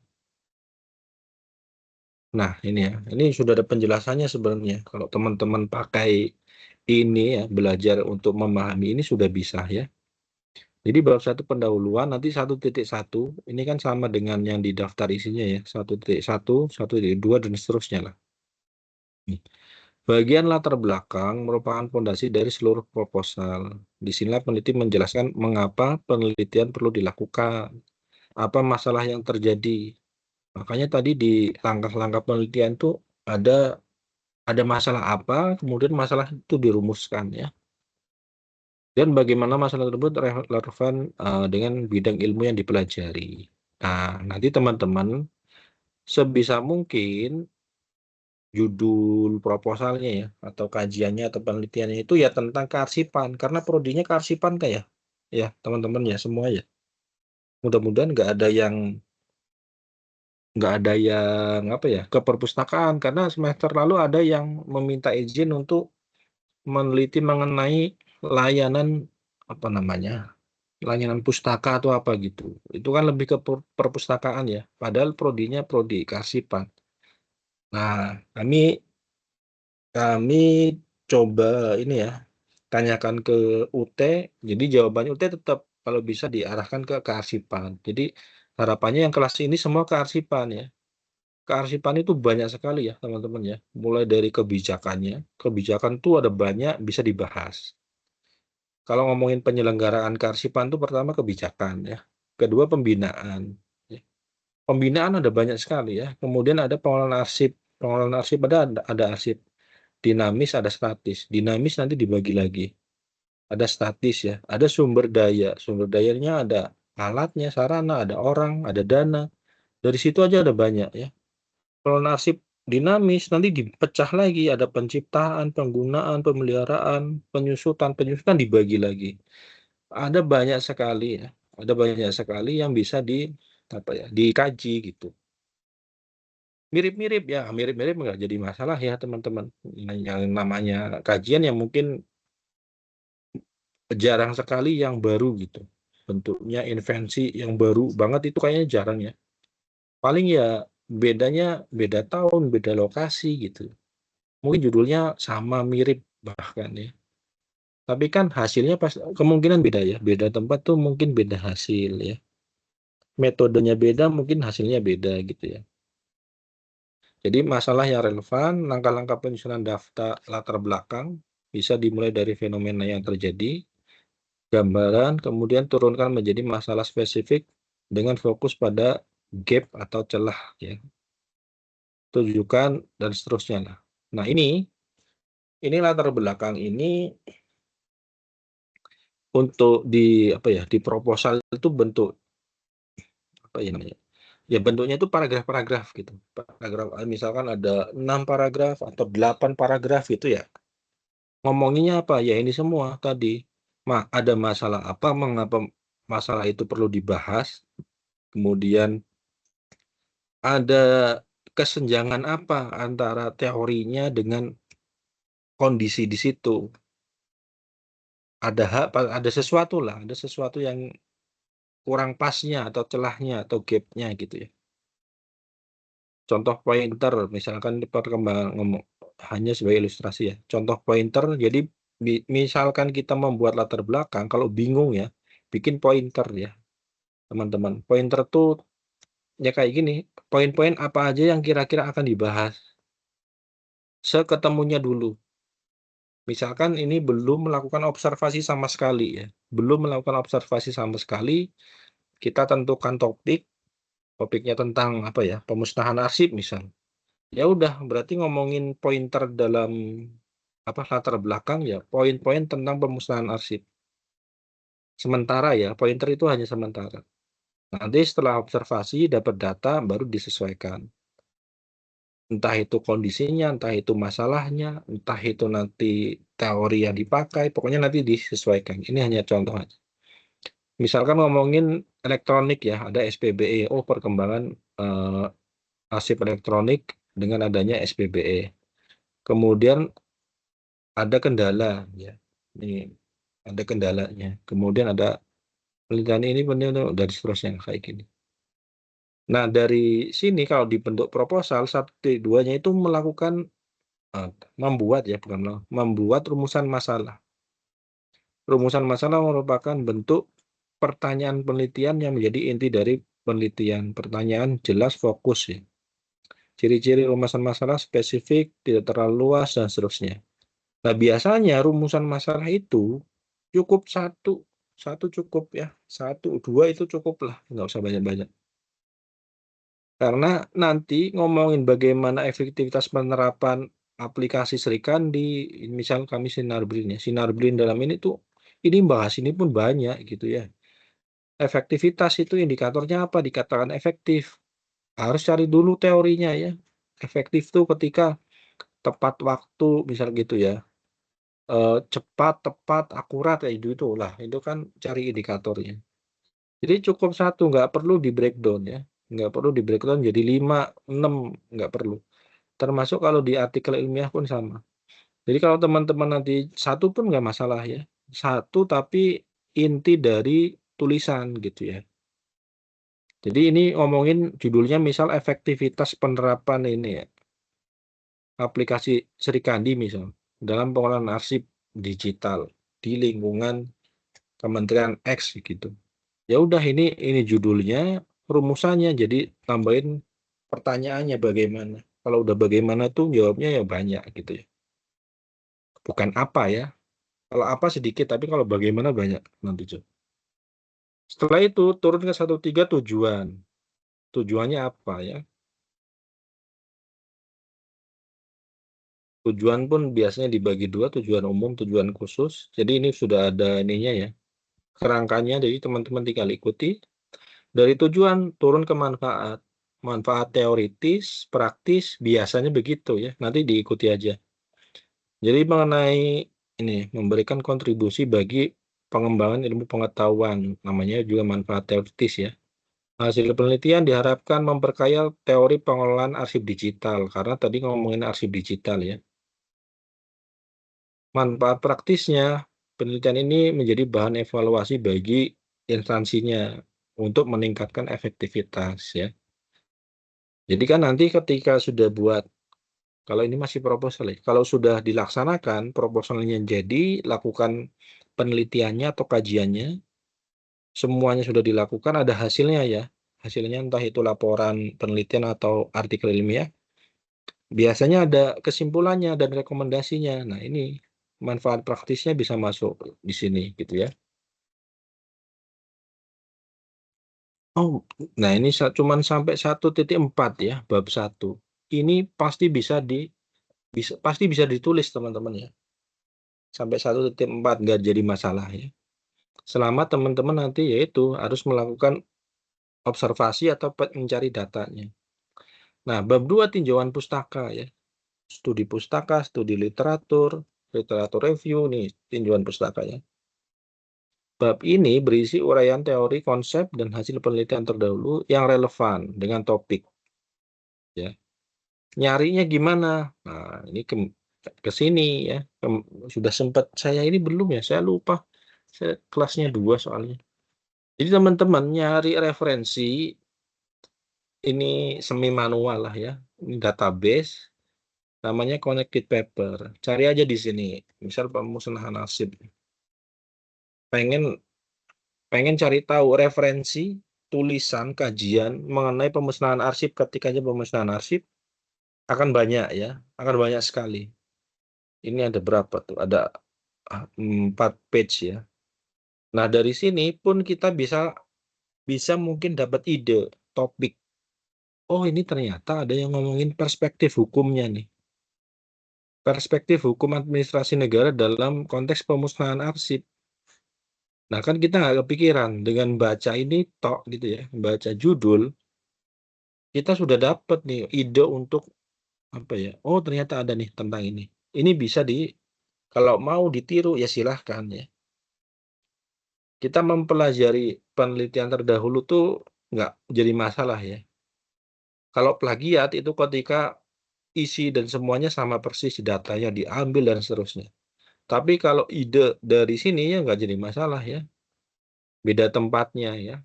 [SPEAKER 1] Nah ini ya, ini sudah ada penjelasannya sebenarnya. Kalau teman-teman pakai ini ya, belajar untuk memahami ini sudah bisa ya. Jadi bab 1 pendahuluan, nanti 1.1, ini kan sama dengan yang di daftar isinya ya, 1.1, 1.2, dan seterusnya lah. Bagian latar belakang merupakan fondasi dari seluruh proposal. Di sinilah peneliti menjelaskan mengapa penelitian perlu dilakukan, apa masalah yang terjadi. Makanya tadi di langkah-langkah penelitian itu ada masalah apa, kemudian masalah itu dirumuskan ya. Dan bagaimana masalah tersebut relevan dengan bidang ilmu yang dipelajari. Nah, nanti teman-teman sebisa mungkin judul proposalnya ya, atau kajiannya atau penelitiannya itu ya tentang kearsipan, karena prodinya kearsipan kayak ya teman-teman ya semua ya. Mudah-mudahan nggak ada yang apa ya ke perpustakaan, karena semester lalu ada yang meminta izin untuk meneliti mengenai layanan apa namanya, layanan pustaka atau apa gitu. Itu kan lebih ke perpustakaan ya, padahal prodinya prodi kearsipan. Nah, kami coba ini ya, tanyakan ke UT, jadi jawabannya UT tetap kalau bisa diarahkan ke kearsipan. Jadi harapannya yang kelas ini semua kearsipan ya. kearsipan itu banyak sekali ya teman-teman ya. Mulai dari kebijakannya, kebijakan tuh ada banyak bisa dibahas. Kalau ngomongin penyelenggaraan kearsipan itu pertama kebijakan ya, kedua pembinaan. Ya. Pembinaan ada banyak sekali ya. Kemudian ada pengelolaan arsip. Pengelolaan arsip ada arsip dinamis, ada statis. Dinamis nanti dibagi lagi. Ada statis ya, ada sumber daya. Sumber dayanya ada alatnya, sarana, ada orang, ada dana. Dari situ aja ada banyak ya. Pengelolaan arsip dinamis nanti dipecah lagi, ada penciptaan, penggunaan, pemeliharaan, penyusutan dibagi lagi. Ada banyak sekali ya. Ada banyak sekali yang bisa dikaji gitu. Mirip-mirip ya, mirip-mirip nggak jadi masalah ya teman-teman. Yang namanya kajian yang mungkin jarang sekali yang baru gitu. Bentuknya invensi yang baru banget itu kayaknya jarang ya. Paling ya bedanya beda tahun, beda lokasi gitu. Mungkin judulnya sama, mirip bahkan ya. Tapi kan hasilnya pas kemungkinan beda ya. Beda tempat tuh mungkin beda hasil ya. Metodenya beda, mungkin hasilnya beda gitu ya. Jadi masalah yang relevan, langkah-langkah penyusunan daftar latar belakang bisa dimulai dari fenomena yang terjadi, gambaran, kemudian turunkan menjadi masalah spesifik dengan fokus pada gap atau celah ya, tujukan dan seterusnya lah. Nah ini latar belakang ini untuk di proposal itu bentuk apa ya namanya? Ya bentuknya itu paragraf-paragraf gitu. Paragraf misalkan ada 6 paragraf atau 8 paragraf gitu ya. Ngomonginnya apa? Ya ini semua tadi. Ada masalah apa, mengapa masalah itu perlu dibahas, kemudian ada kesenjangan apa antara teorinya dengan kondisi di situ. Ada sesuatu lah, ada sesuatu yang kurang pasnya atau celahnya atau gapnya gitu ya. Contoh pointer, misalkan perkembangan ngomong hanya sebagai ilustrasi ya. Contoh pointer, jadi misalkan kita membuat latar belakang, kalau bingung ya, bikin pointer ya, teman-teman. Pointer tuh ya kayak gini, poin-poin apa aja yang kira-kira akan dibahas seketemunya dulu. Misalkan ini belum melakukan observasi sama sekali ya, belum melakukan observasi sama sekali, kita tentukan topiknya tentang apa ya, pemusnahan arsip misal. Ya udah, berarti ngomongin pointer dalam latar belakang ya, poin-poin tentang pemusnahan arsip. Sementara ya, pointer itu hanya sementara. Nanti setelah observasi dapat data baru disesuaikan. Entah itu kondisinya, entah itu masalahnya, entah itu nanti teori yang dipakai, pokoknya nanti disesuaikan. Ini hanya contoh aja. Misalkan ngomongin elektronik ya, ada SPBE. Oh, perkembangan arsip elektronik dengan adanya SPBE. Kemudian ada kendala ya. Ini ada kendalanya. Kemudian ada penelitian ini penelitian dari seterusnya kayak gini. Nah, dari sini kalau dibentuk proposal 1-2-nya itu melakukan membuat ya, bukan membuat rumusan masalah. Rumusan masalah merupakan bentuk pertanyaan penelitian yang menjadi inti dari penelitian. Pertanyaan jelas fokus ya. Ciri-ciri rumusan masalah spesifik, tidak terlalu luas dan seterusnya. Nah, biasanya rumusan masalah itu cukup satu cukup ya, 1-2 itu cukup lah, nggak usah banyak-banyak. Karena nanti ngomongin bagaimana efektivitas penerapan aplikasi Serikandi, misal kami Sinarbrin ya, Sinarbrin dalam ini tuh, ini bahas ini pun banyak gitu ya. Efektivitas itu indikatornya apa? Dikatakan efektif. Harus cari dulu teorinya ya. Efektif tuh ketika tepat waktu, misal gitu ya. Cepat, tepat, akurat ya itu lah. Itu kan cari indikatornya. Jadi cukup satu, nggak perlu di breakdown ya. Nggak perlu di breakdown jadi 5, 6, nggak perlu. Termasuk kalau di artikel ilmiah pun sama. Jadi kalau teman-teman nanti satu pun nggak masalah ya. Satu tapi inti dari tulisan gitu ya. Jadi ini ngomongin judulnya misal efektivitas penerapan ini ya. Aplikasi Serikandi misal dalam pengelolaan arsip digital di lingkungan Kementerian X gitu. Ya udah ini judulnya, rumusannya jadi tambahin pertanyaannya bagaimana. Kalau udah bagaimana tuh jawabnya ya banyak gitu ya. Bukan apa ya. Kalau apa sedikit, tapi kalau bagaimana banyak nanti coba. Setelah itu turun ke 1.3 tujuan. Tujuannya apa ya? Tujuan pun biasanya dibagi dua, tujuan umum, tujuan khusus. Jadi ini sudah ada ininya ya, kerangkanya. Jadi teman-teman tinggal ikuti. Dari tujuan turun ke manfaat. Manfaat teoritis, praktis, biasanya begitu ya. Nanti diikuti aja. Jadi mengenai ini, memberikan kontribusi bagi pengembangan ilmu pengetahuan. Namanya juga manfaat teoritis ya. Hasil penelitian diharapkan memperkaya teori pengelolaan arsip digital. Karena tadi ngomongin arsip digital ya. Manfaat praktisnya, penelitian ini menjadi bahan evaluasi bagi instansinya untuk meningkatkan efektivitas ya. Jadi kan nanti ketika sudah buat, kalau ini masih proposal ya, kalau sudah dilaksanakan proposalnya jadi, lakukan penelitiannya atau kajiannya, semuanya sudah dilakukan, ada hasilnya ya. Hasilnya entah itu laporan penelitian atau artikel ilmiah, biasanya ada kesimpulannya dan rekomendasinya. Nah, ini manfaat praktisnya bisa masuk di sini gitu ya. Oh, nah ini cuman sampai 1.4 ya, bab 1. Ini pasti bisa ditulis teman-teman ya. Sampai 1.4 nggak jadi masalah ya. Selama teman-teman nanti yaitu harus melakukan observasi atau mencari datanya. Nah, bab 2 tinjauan pustaka ya. Studi pustaka, studi literatur, literatur review nih tinjauan pustaka ya. Bab ini berisi uraian teori, konsep, dan hasil penelitian terdahulu yang relevan dengan topik ya. Nyarinya gimana? Nah, ini ke sini ya. Sudah sempat saya ini belum ya, saya lupa. Saya kelasnya 2 soalnya. Jadi teman-teman nyari referensi ini semi manual lah ya. Ini database namanya connected paper. Cari aja di sini. Misal pemusnahan arsip. Pengen pengen cari tahu referensi tulisan kajian mengenai pemusnahan arsip, ketik aja pemusnahan arsip akan banyak ya, akan banyak sekali. Ini ada berapa tuh? Ada 4 page ya. Nah, dari sini pun kita bisa bisa mungkin dapat ide topik. Oh, ini ternyata ada yang ngomongin perspektif hukumnya nih. Perspektif hukum administrasi negara dalam konteks pemusnahan arsip. Nah, kan kita nggak kepikiran dengan baca ini tok gitu ya, baca judul, kita sudah dapat nih ide untuk apa ya? Oh, ternyata ada nih tentang ini. Ini bisa kalau mau ditiru ya silahkan ya. Kita mempelajari penelitian terdahulu tuh nggak jadi masalah ya. Kalau plagiat itu ketika isi dan semuanya sama persis, datanya diambil dan seterusnya. Tapi kalau ide dari sini ya nggak jadi masalah ya. Beda tempatnya ya,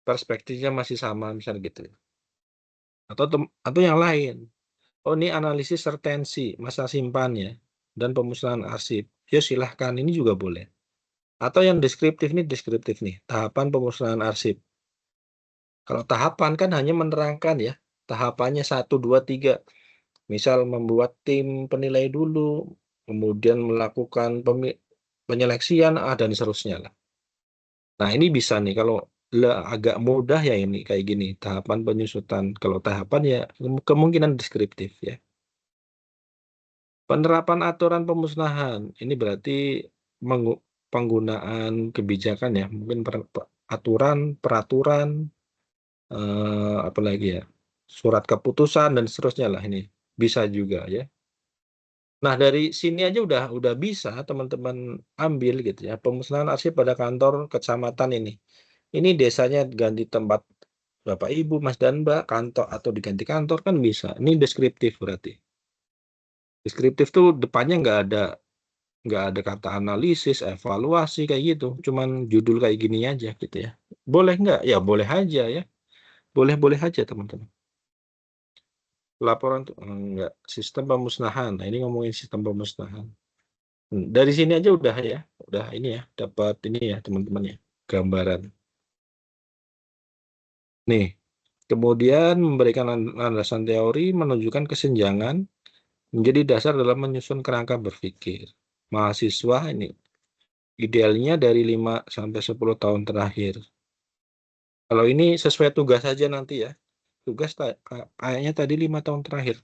[SPEAKER 1] perspektifnya masih sama misalnya gitu. Atau yang lain. Oh, ini analisis sertensi, masa simpan ya, dan pemusnahan arsip. Ya silahkan, ini juga boleh. Atau yang deskriptif nih, tahapan pemusnahan arsip. Kalau tahapan kan hanya menerangkan ya, tahapannya 1, 2, 3. Misal membuat tim penilai dulu, kemudian melakukan penyeleksian, dan seterusnya lah. Nah, ini bisa nih kalau agak mudah ya ini kayak gini, tahapan penyusutan. Kalau tahapan ya kemungkinan deskriptif ya. Penerapan aturan pemusnahan, ini berarti penggunaan kebijakan ya, mungkin aturan, peraturan, apalagi ya, surat keputusan dan seterusnya lah ini bisa juga ya. Nah, dari sini aja udah bisa teman-teman ambil gitu ya. Pemusnahan arsip pada kantor kecamatan ini. Ini desanya ganti tempat Bapak Ibu, Mas dan Mbak, kantor atau diganti kantor kan bisa. Ini deskriptif berarti. Deskriptif tuh depannya nggak ada kata analisis, evaluasi kayak gitu. Cuman judul kayak gini aja gitu ya. Boleh nggak? Ya boleh aja ya. Boleh-boleh aja teman-teman. Laporan tuh enggak, sistem pemusnahan. Nah, ini ngomongin sistem pemusnahan. Dari sini aja udah ya, udah ini ya, dapat ini ya teman-teman ya, gambaran. Nih, Kemudian memberikan landasan teori menunjukkan kesenjangan menjadi dasar dalam menyusun kerangka berpikir. Mahasiswa ini idealnya dari 5 sampai 10 tahun terakhir. Kalau ini sesuai tugas saja nanti ya. Tugas kayaknya tadi 5 tahun terakhir.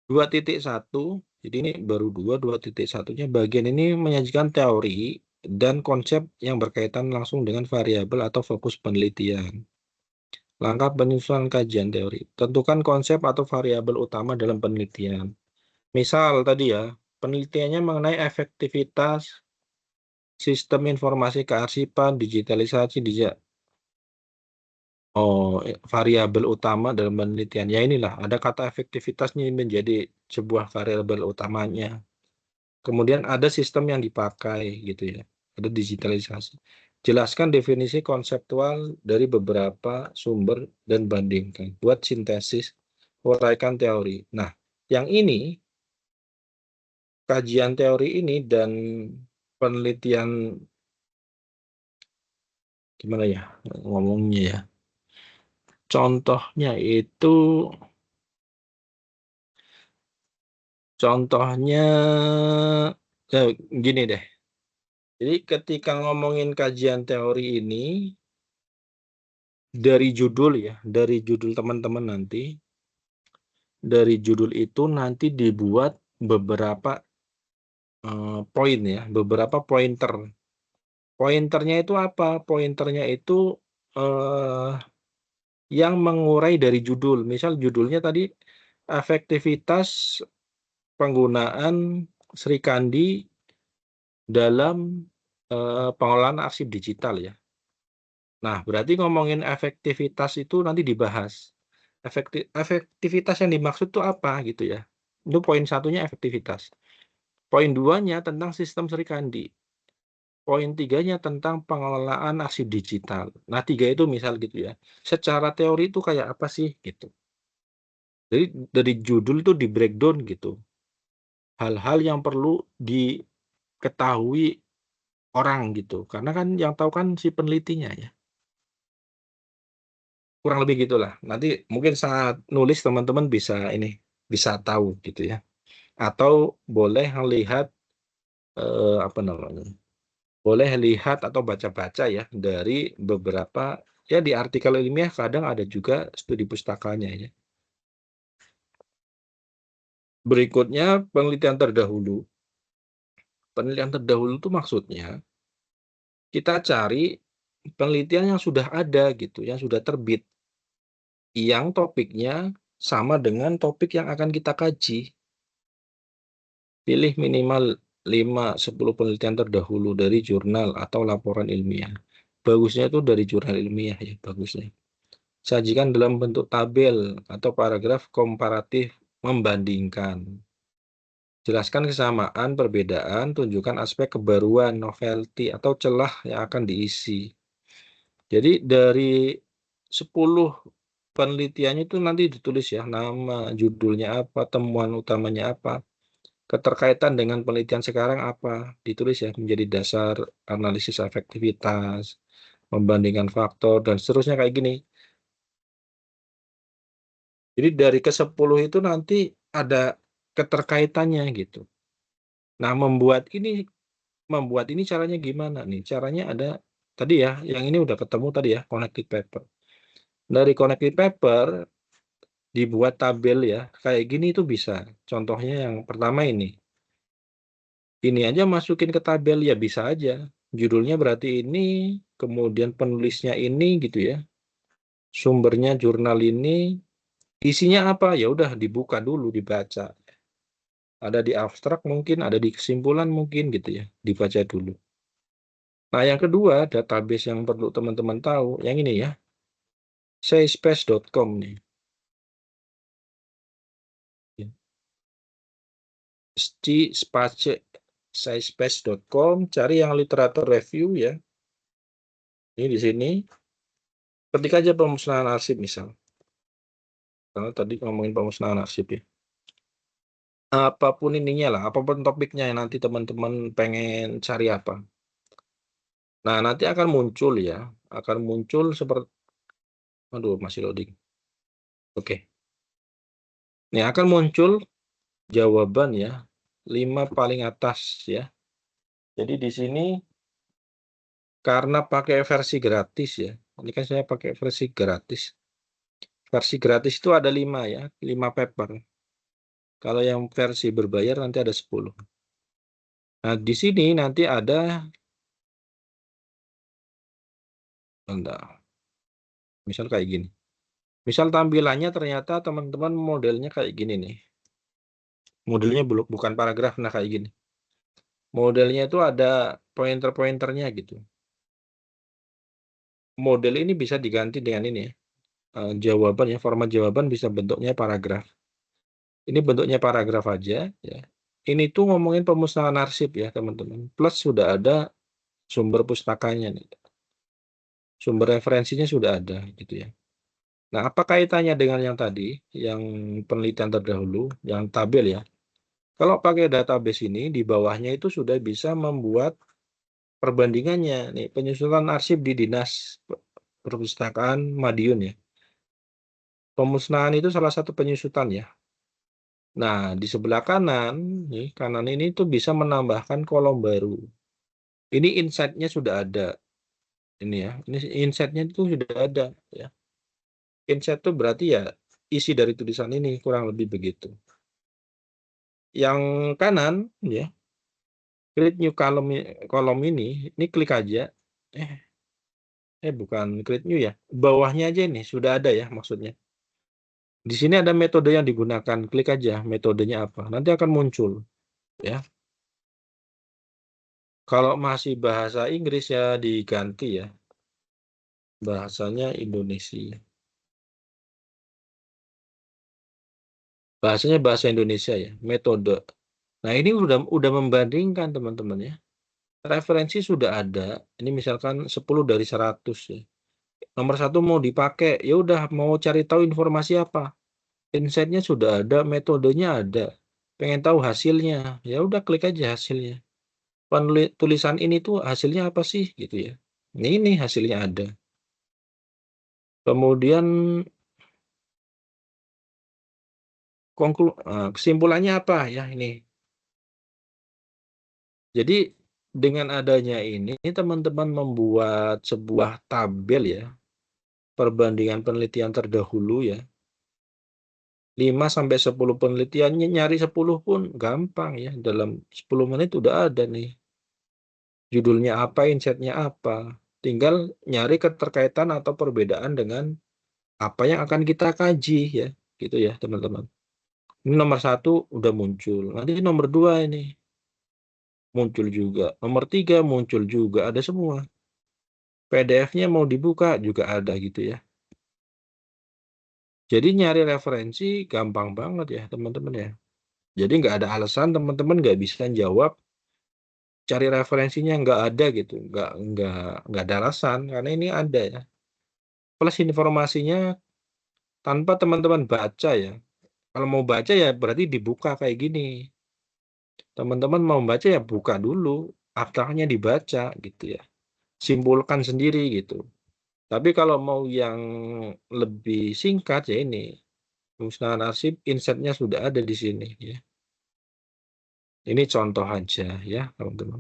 [SPEAKER 1] 2.1, jadi ini baru 2.1-nya bagian ini menyajikan teori dan konsep yang berkaitan langsung dengan variabel atau fokus penelitian. Langkah penyusunan kajian teori. Tentukan konsep atau variabel utama dalam penelitian. Misal tadi ya, penelitiannya mengenai efektivitas sistem informasi kearsipan, digitalisasi, variabel utama dalam penelitian. Ya inilah, ada kata efektivitasnya menjadi sebuah variabel utamanya. Kemudian ada sistem yang dipakai gitu ya. Ada digitalisasi. Jelaskan definisi konseptual dari beberapa sumber dan bandingkan. Buat sintesis, uraikan teori. Nah, yang ini, kajian teori ini dan penelitian, gimana ya ngomongnya ya. Contohnya gini deh. Jadi ketika ngomongin kajian teori ini, dari judul ya, dari judul teman-teman nanti, dari judul itu nanti dibuat beberapa poin ya, beberapa pointer. Pointernya itu apa? Pointernya itu yang mengurai dari judul. Misal judulnya tadi efektivitas penggunaan Sri Kandi dalam pengelolaan arsip digital ya. Nah, berarti ngomongin efektivitas itu nanti dibahas. Efektivitas yang dimaksud itu apa gitu ya. Itu poin satunya efektivitas. Poin duanya tentang sistem Sri Kandi. Poin tiganya tentang pengelolaan arsip digital. Nah, 3 itu misal gitu ya. Secara teori itu kayak apa sih gitu. Jadi dari judul itu di breakdown gitu. Hal-hal yang perlu diketahui orang gitu. Karena kan yang tahu kan si penelitinya ya. Kurang lebih gitulah. Nanti mungkin saat nulis teman-teman bisa tahu gitu ya. Atau boleh lihat apa namanya? Boleh lihat atau baca-baca ya dari beberapa ya di artikel ilmiah kadang ada juga studi pustakanya ya. Berikutnya penelitian terdahulu. Penelitian terdahulu itu maksudnya kita cari penelitian yang sudah ada gitu, yang sudah terbit, yang topiknya sama dengan topik yang akan kita kaji. Pilih minimal 5-10 penelitian terdahulu dari jurnal atau laporan ilmiah. Bagusnya itu dari jurnal ilmiah ya, bagusnya. Sajikan dalam bentuk tabel atau paragraf komparatif membandingkan. Jelaskan kesamaan, perbedaan, tunjukkan aspek kebaruan, novelty, atau celah yang akan diisi. Jadi dari 10 penelitiannya itu nanti ditulis ya, nama, judulnya apa, temuan utamanya apa, keterkaitan dengan penelitian sekarang apa, ditulis ya menjadi dasar analisis efektivitas, membandingkan faktor, dan seterusnya kayak gini. Jadi dari ke-10 itu nanti ada keterkaitannya gitu. Nah, membuat ini caranya gimana nih? Caranya ada tadi ya, yang ini udah ketemu tadi ya, connected paper. Dari connected paper dibuat tabel ya, kayak gini itu bisa. Contohnya yang pertama ini. Ini aja masukin ke tabel ya bisa aja. Judulnya berarti ini, kemudian penulisnya ini gitu ya. Sumbernya jurnal ini, isinya apa? Ya udah dibuka dulu, dibaca. Ada di abstrak mungkin, ada di kesimpulan mungkin gitu ya, dibaca dulu. Nah, yang kedua, database yang perlu teman-teman tahu, yang ini ya, sciencespace.com nih. sciencespace.com, cari yang literatur review ya. Ini di sini. Ketik aja pemusnahan arsip misal. Karena tadi ngomongin pemusnahan arsip ya. Apapun ininya lah, apapun topiknya yang nanti teman-teman pengen cari apa. Nah, nanti akan muncul ya, akan muncul seperti Aduh, masih loading. Oke. Ini akan muncul jawaban ya, 5 paling atas ya. Jadi di sini karena pakai versi gratis ya. Ini kan saya pakai versi gratis. Versi gratis itu ada 5 ya, 5 paper. Kalau yang versi berbayar nanti ada 10. Nah, di sini nanti ada misal kayak gini. Misal tampilannya ternyata teman-teman modelnya kayak gini nih. Modelnya bukan paragraf, nah kayak gini. Modelnya itu ada pointer-pointernya gitu. Model ini bisa diganti dengan ini ya. Jawaban ya, format jawaban bisa bentuknya paragraf. Ini bentuknya paragraf aja ya. Ini tuh ngomongin pemusnahan arsip ya, teman-teman. Plus sudah ada sumber pustakanya nih. Sumber referensinya sudah ada gitu ya. Nah, apa kaitannya dengan yang tadi, yang penelitian terdahulu, yang tabel ya? Kalau pakai database ini, di bawahnya itu sudah bisa membuat perbandingannya. Nih, penyusunan arsip di Dinas Perpustakaan Madiun ya. Pemusnahan itu salah satu penyusutan ya. Nah, di sebelah kanan, nih, kanan ini tuh bisa menambahkan kolom baru. Ini insight-nya sudah ada. Ini ya, ini insight-nya itu sudah ada ya. Insight itu berarti ya isi dari tulisan ini, kurang lebih begitu. Yang kanan ya, create new column ini klik aja. Bukan create new ya. Bawahnya aja ini sudah ada ya maksudnya. Di sini ada metode yang digunakan, klik aja metodenya apa. Nanti akan muncul ya. Kalau masih bahasa Inggris ya diganti ya. Bahasanya Indonesia. Bahasanya bahasa Indonesia ya, metode. Nah, ini udah membandingkan teman-teman ya. Referensi sudah ada. Ini misalkan 10 dari 100 ya. Nomor 1 mau dipakai, ya udah mau cari tahu informasi apa. Insight-nya sudah ada, metodenya ada. Pengen tahu hasilnya, ya udah klik aja hasilnya. Tulisan ini tuh hasilnya apa sih gitu ya. Ini hasilnya ada. Kemudian kesimpulannya apa ya ini. Jadi dengan adanya ini teman-teman membuat sebuah tabel ya, perbandingan penelitian terdahulu ya. 5 sampai 10 penelitiannya, nyari 10 pun gampang ya. Dalam 10 menit udah ada nih. Judulnya apa, insight-nya apa. Tinggal nyari keterkaitan atau perbedaan dengan apa yang akan kita kaji ya. Gitu ya teman-teman. Ini nomor 1 udah muncul. Nanti nomor 2 ini muncul juga. Nomor 3 muncul juga. Ada semua. PDF-nya mau dibuka juga ada gitu ya. Jadi nyari referensi gampang banget ya teman-teman ya. Jadi nggak ada alasan teman-teman nggak bisa jawab, cari referensinya nggak ada gitu, nggak ada alasan karena ini ada ya. Plus informasinya tanpa teman-teman baca ya. Kalau mau baca ya berarti dibuka kayak gini. Teman-teman mau baca ya buka dulu, abstraknya dibaca gitu ya. Simpulkan sendiri gitu. Tapi kalau mau yang lebih singkat ya ini, musnahan arsip, insight-nya sudah ada di sini ya. Ini contoh aja ya, teman-teman.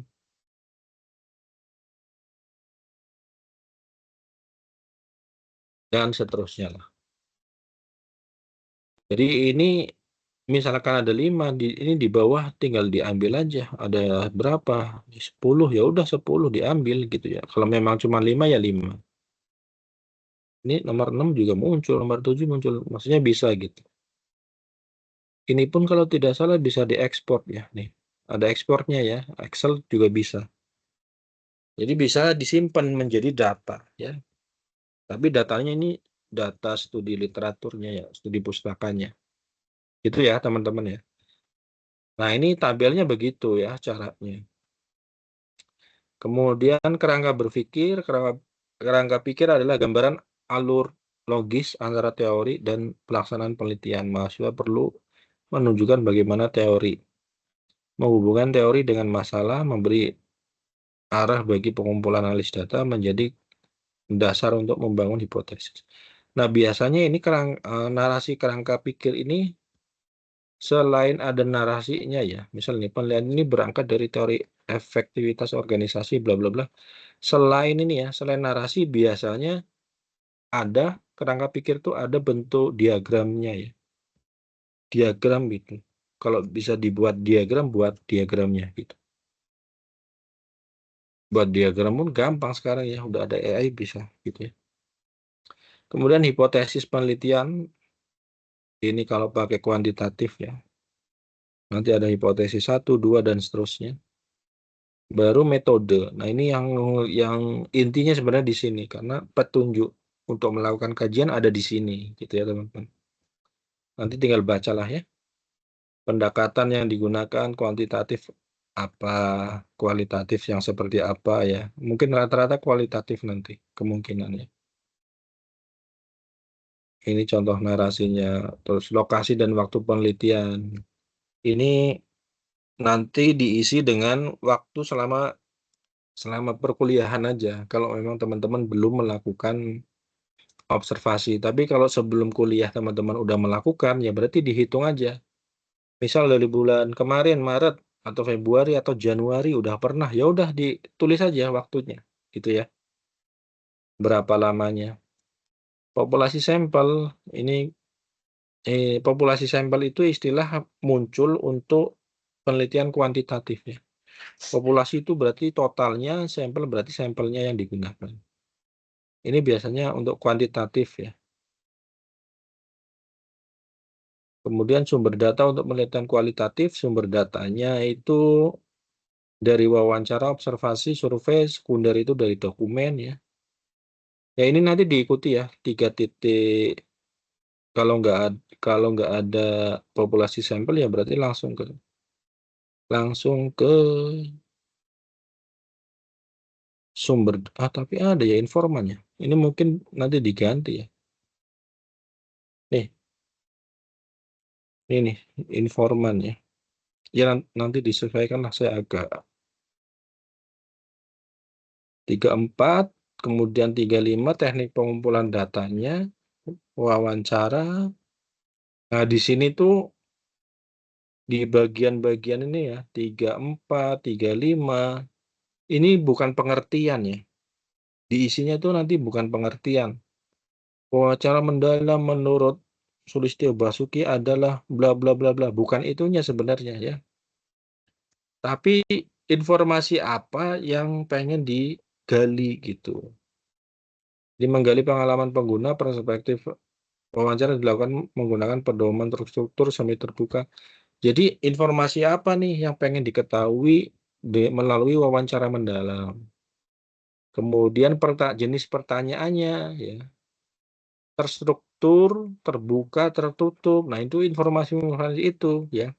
[SPEAKER 1] Dan seterusnya lah. Jadi ini misalkan ada 5 ini di bawah tinggal diambil aja. Ada berapa? 10 ya udah 10 diambil gitu ya. Kalau memang cuma 5 ya 5. Ini nomor 6 juga muncul, nomor 7 muncul. Maksudnya bisa gitu. Ini pun kalau tidak salah bisa diekspor ya nih. Ada ekspornya ya. Excel juga bisa. Jadi bisa disimpan menjadi data ya. Tapi datanya ini data studi literaturnya ya, studi pustakanya. Itu ya teman-teman ya. Nah, ini tabelnya begitu ya caranya. Kemudian kerangka pikir adalah gambaran alur logis antara teori dan pelaksanaan penelitian. Mahasiswa perlu menunjukkan bagaimana teori menghubungkan teori dengan masalah, memberi arah bagi pengumpulan analis data menjadi dasar untuk membangun hipotesis. Nah, biasanya ini narasi kerangka pikir ini selain ada narasinya ya, misalnya penelitian ini berangkat dari teori efektivitas organisasi bla bla bla. Selain ini ya, selain narasi biasanya ada kerangka pikir tuh ada bentuk diagramnya ya. Diagram gitu. Kalau bisa dibuat diagram, buat diagramnya gitu. Buat diagram pun gampang sekarang ya, udah ada AI bisa gitu ya. Kemudian hipotesis penelitian ini kalau pakai kuantitatif ya. Nanti ada hipotesis 1, 2 dan seterusnya. Baru metode. Nah, ini yang intinya sebenarnya di sini karena petunjuk untuk melakukan kajian ada di sini gitu ya, teman-teman. Nanti tinggal bacalah ya. Pendekatan yang digunakan kuantitatif apa, kualitatif yang seperti apa ya. Mungkin rata-rata kualitatif nanti kemungkinannya. Ini contoh narasinya. Terus lokasi dan waktu penelitian. Ini nanti diisi dengan waktu selama perkuliahan aja. Kalau memang teman-teman belum melakukan observasi. Tapi kalau sebelum kuliah teman-teman udah melakukan, ya berarti dihitung aja. Misal dari bulan kemarin, Maret, atau Februari, atau Januari udah pernah, ya udah ditulis aja waktunya. Gitu ya. Berapa lamanya. Populasi sampel, ini populasi sampel itu istilah muncul untuk penelitian kuantitatif ya. Populasi itu berarti totalnya, sampel berarti sampelnya yang digunakan. Ini biasanya untuk kuantitatif ya. Kemudian sumber data untuk penelitian kualitatif, sumber datanya itu dari wawancara, observasi, survei, sekunder itu dari dokumen ya. Ya ini nanti diikuti ya, 3 titik. Kalau nggak ada populasi sampel ya berarti langsung ke sumber. Tapi ada ya informannya. Ini mungkin nanti diganti ya. Ini nih informan ya. Ya nanti disesuaikan lah, saya agak 34, kemudian 35 teknik pengumpulan datanya, wawancara. Nah, di sini tuh di bagian-bagian ini ya, 34, 35, ini bukan pengertian ya. Diisinya tuh nanti bukan pengertian. Wawancara mendalam menurut Sulistyo Basuki adalah bla bla bla bla. Bukan itunya sebenarnya ya. Tapi informasi apa yang pengen digali gitu. Di menggali pengalaman pengguna, perspektif wawancara dilakukan menggunakan pedoman terstruktur semi terbuka. Jadi informasi apa nih yang pengen diketahui melalui wawancara mendalam. Kemudian jenis pertanyaannya ya, terstruktur, terbuka, tertutup. Nah, itu informasi-informasi itu ya.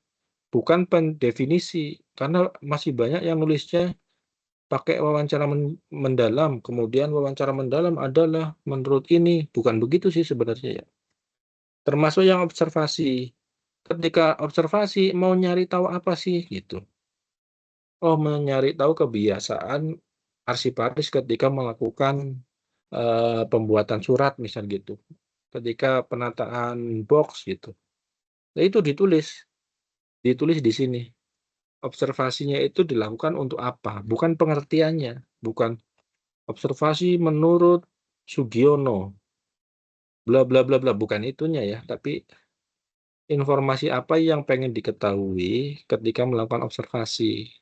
[SPEAKER 1] Bukan pendefinisi karena masih banyak yang nulisnya pakai wawancara mendalam. Kemudian wawancara mendalam adalah menurut ini, bukan begitu sih sebenarnya ya. Termasuk yang observasi. Ketika observasi mau nyari tahu apa sih gitu. Oh, mencari tahu kebiasaan arsiparis ketika melakukan pembuatan surat misal gitu. Ketika penataan box gitu. Nah, itu ditulis di sini. Observasinya itu dilakukan untuk apa? Bukan pengertiannya, bukan observasi menurut Sugiono. Bla bla bla bla, bukan itunya ya, tapi informasi apa yang pengen diketahui ketika melakukan observasi,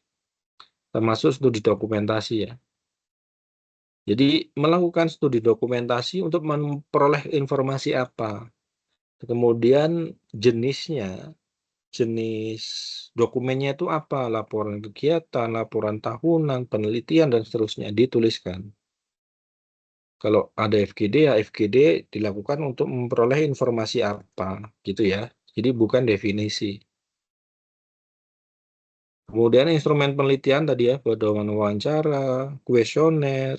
[SPEAKER 1] termasuk studi dokumentasi ya. Jadi melakukan studi dokumentasi untuk memperoleh informasi apa. Kemudian jenisnya, jenis dokumennya itu apa, laporan kegiatan, laporan tahunan, penelitian, dan seterusnya dituliskan. Kalau ada FGD ya FGD dilakukan untuk memperoleh informasi apa, gitu ya. Jadi bukan definisi. Kemudian instrumen penelitian tadi ya, pedoman wawancara, kuesioner,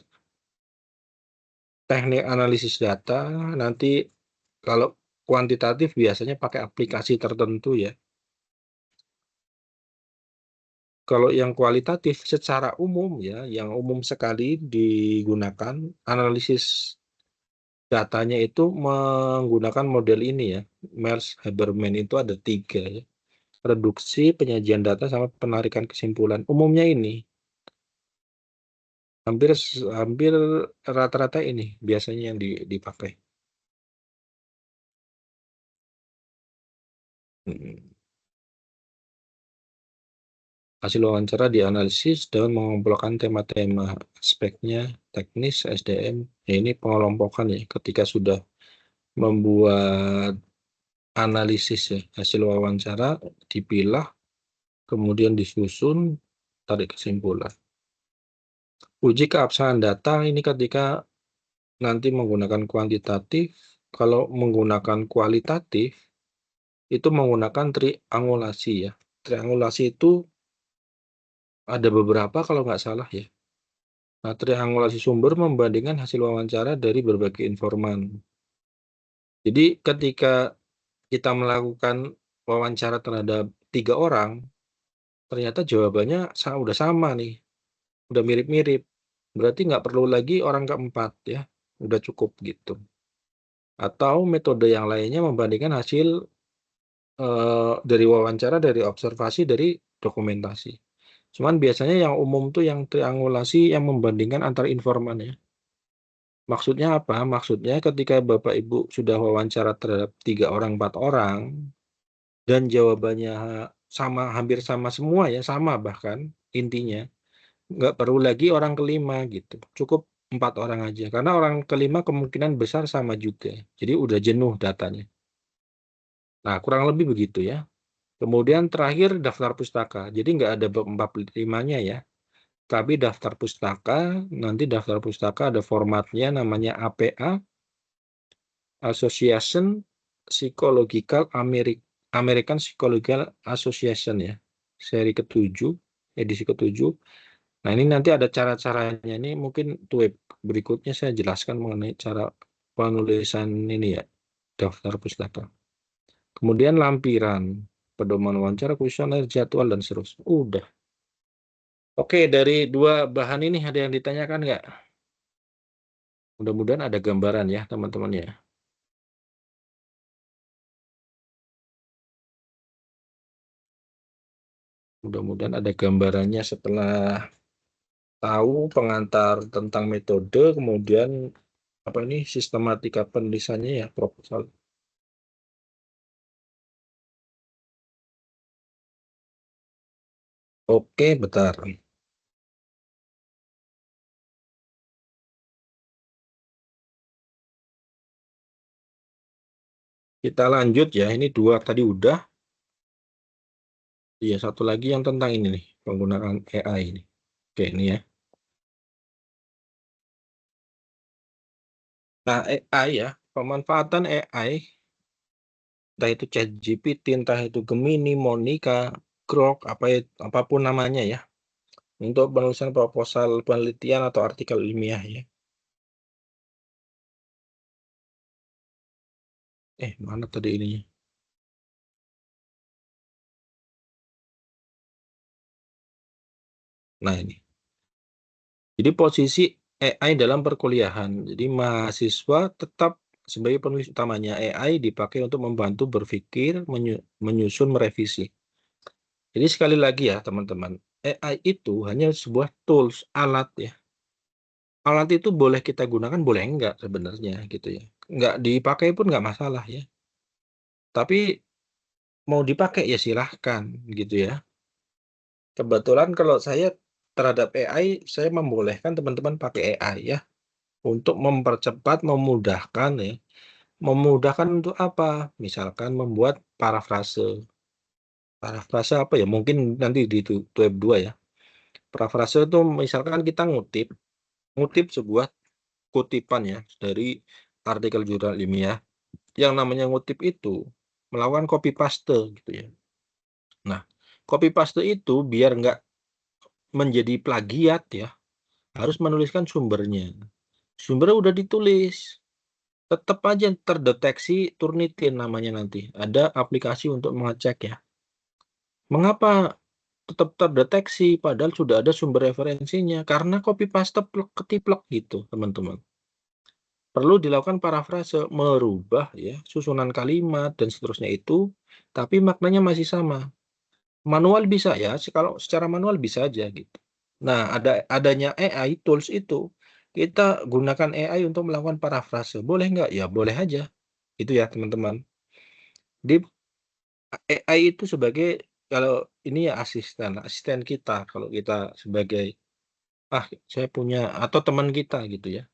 [SPEAKER 1] teknik analisis data, nanti kalau kuantitatif biasanya pakai aplikasi tertentu ya. Kalau yang kualitatif secara umum ya, yang umum sekali digunakan analisis datanya itu menggunakan model ini ya, Mills-Habermas itu ada 3 ya. Reduksi, penyajian data, sama penarikan kesimpulan. Umumnya ini hampir rata-rata ini biasanya yang dipakai. Hasil wawancara dianalisis dengan mengumpulkan tema-tema, aspeknya, teknis, SDM. Ya, ini pengelompokan ya, ketika sudah membuat analisis ya, hasil wawancara dipilah, kemudian disusun, tarik kesimpulan. Uji keabsahan data ini ketika nanti menggunakan kuantitatif. Kalau menggunakan kualitatif, itu menggunakan triangulasi ya. Triangulasi itu ada beberapa kalau nggak salah ya. Nah, triangulasi sumber membandingkan hasil wawancara dari berbagai informan. Jadi ketika kita melakukan wawancara terhadap 3 orang, ternyata jawabannya udah sama nih, udah mirip-mirip. Berarti nggak perlu lagi orang keempat ya, udah cukup gitu. Atau metode yang lainnya membandingkan hasil dari wawancara, dari observasi, dari dokumentasi. Cuman biasanya yang umum tuh yang triangulasi yang membandingkan antar informan ya. Maksudnya apa? Maksudnya ketika Bapak Ibu sudah wawancara terhadap 3 orang, 4 orang, dan jawabannya sama, hampir sama semua ya, sama bahkan intinya. Nggak perlu lagi orang kelima gitu. Cukup 4 orang aja. Karena orang kelima kemungkinan besar sama juga. Jadi udah jenuh datanya. Nah, kurang lebih begitu ya. Kemudian terakhir daftar pustaka. Jadi nggak ada bab 45-nya ya. Tapi daftar pustaka, nanti daftar pustaka ada formatnya namanya APA, Association Psychological American Psychological Association ya. Seri ke-7, edisi ke-7. Nah, ini nanti ada cara-caranya. Ini mungkin web berikutnya saya jelaskan mengenai cara penulisan ini ya, daftar pustaka. Kemudian lampiran, pedoman wawancara, kuesioner, jadwal, dan seterusnya. Udah. Oke, dari 2 bahan ini ada yang ditanyakan nggak? Mudah-mudahan ada gambaran ya, teman-teman ya. Mudah-mudahan ada gambarannya setelah tahu pengantar tentang metode, kemudian apa ini sistematika penulisannya ya, proposal. Oke, bentar. Kita lanjut ya, ini 2 tadi udah. Iya, satu lagi yang tentang ini nih, penggunaan AI ini. Oke, ini ya. Nah, AI ya, pemanfaatan AI, entah itu ChatGPT, entah itu Gemini, Monica, Grok, apapun namanya ya, untuk penulisan proposal penelitian atau artikel ilmiah ya. Mana tadi ininya? Nah, ini. Jadi posisi AI dalam perkuliahan. Jadi mahasiswa tetap sebagai penulis utamanya. AI dipakai untuk membantu berpikir, menyusun, merevisi. Jadi sekali lagi ya teman-teman, AI itu hanya sebuah tools, alat ya. Alat itu boleh kita gunakan, boleh enggak sebenarnya gitu ya. Enggak dipakai pun enggak masalah ya. Tapi mau dipakai ya silahkan gitu ya. Kebetulan kalau saya terhadap AI, saya membolehkan teman-teman pakai AI ya. Untuk mempercepat, memudahkan ya. Memudahkan untuk apa? Misalkan membuat parafrase. Parafrase apa ya? Mungkin nanti di web 2 ya. Parafrase itu misalkan kita ngutip sebuah kutipan ya dari artikel jurnal ilmiah. Yang namanya ngutip itu melakukan copy paste gitu ya. Nah, copy paste itu biar nggak menjadi plagiat ya, harus menuliskan sumbernya. Sumbernya udah ditulis, tetap aja terdeteksi Turnitin namanya nanti. Ada aplikasi untuk mengecek ya. Mengapa tetap terdeteksi padahal sudah ada sumber referensinya? Karena copy paste plek ketiplek gitu, teman-teman. perlu dilakukan parafrase, merubah ya susunan kalimat dan seterusnya itu, tapi maknanya masih sama. Manual bisa ya, kalau secara manual bisa aja gitu. Nah, adanya AI tools itu, kita gunakan AI untuk melakukan parafrase. Boleh nggak? Ya boleh aja. Itu ya teman-teman. Di AI itu sebagai kalau ini ya asisten kita. Kalau kita sebagai saya punya atau teman kita gitu ya.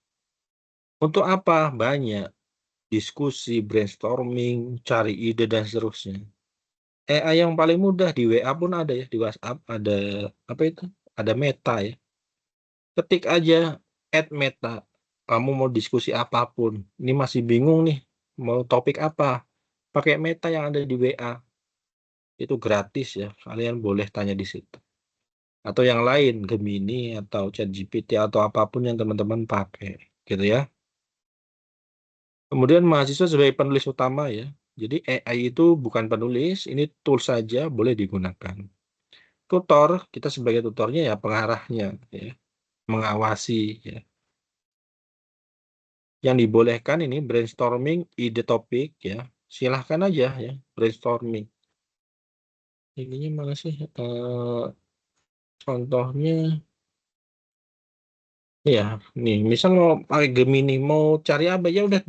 [SPEAKER 1] Untuk apa? Banyak diskusi, brainstorming, cari ide dan seterusnya. AI yang paling mudah di WA pun ada ya, di WhatsApp ada apa itu? Ada Meta ya. Ketik aja @meta. Kamu mau diskusi apapun. Ini masih bingung nih, mau topik apa? Pakai Meta yang ada di WA. Itu gratis ya. Kalian boleh tanya di situ. Atau yang lain, Gemini atau ChatGPT atau apapun yang teman-teman pakai, gitu ya. Kemudian mahasiswa sebagai penulis utama ya. Jadi AI itu bukan penulis, ini tool saja boleh digunakan. Tutor, kita sebagai tutornya ya pengarahnya ya, mengawasi ya. Yang dibolehkan ini brainstorming ide topik ya. Silahkan aja ya brainstorming. Ininya mana sih? Contohnya ya, nih misal mau pakai Gemini mau cari apa ya udah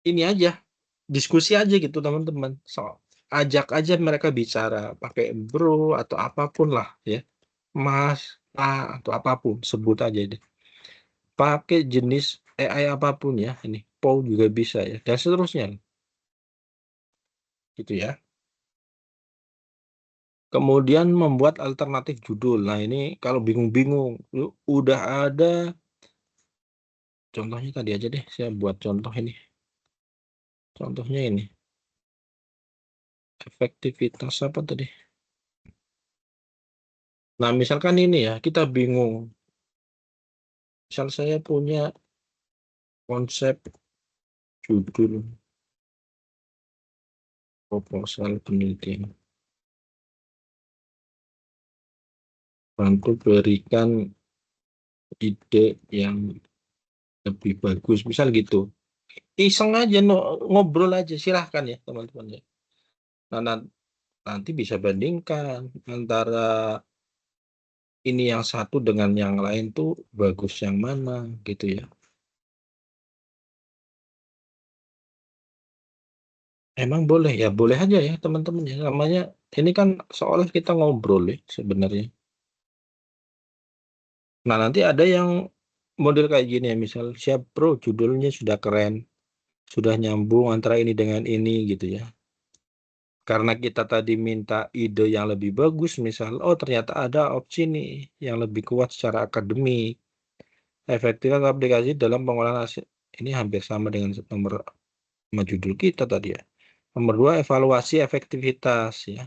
[SPEAKER 1] ini aja diskusi aja gitu teman-teman. Ajak aja mereka bicara pakai bro atau apapun lah ya, mas, atau apapun sebut aja deh. Pakai jenis AI apapun ya, ini Paul juga bisa ya dan seterusnya gitu ya. Kemudian membuat alternatif judul. Nah ini kalau bingung-bingung udah ada contohnya tadi aja deh, saya buat contoh ini. Contohnya ini efektivitas apa tadi. Nah misalkan ini ya kita bingung. Misal saya punya konsep judul proposal penelitian. Bantu berikan ide yang lebih bagus. Misal gitu. Iseng aja, ngobrol aja. Silahkan ya teman-teman ya. Nah, nanti bisa bandingkan antara ini yang satu dengan yang lain tuh bagus yang mana gitu ya. Emang boleh ya, boleh aja ya teman-teman ya. Namanya ini kan seolah kita ngobrol ya sebenarnya. Nah, nanti ada yang model kayak gini ya, misal siap bro, judulnya sudah keren, sudah nyambung antara ini dengan ini gitu ya. Karena kita tadi minta ide yang lebih bagus, misal, oh ternyata ada opsi nih yang lebih kuat secara akademik. Efektivitas aplikasi dalam pengolahan hasil. Ini hampir sama dengan nomor judul kita tadi ya. Nomor 2, evaluasi efektivitas ya.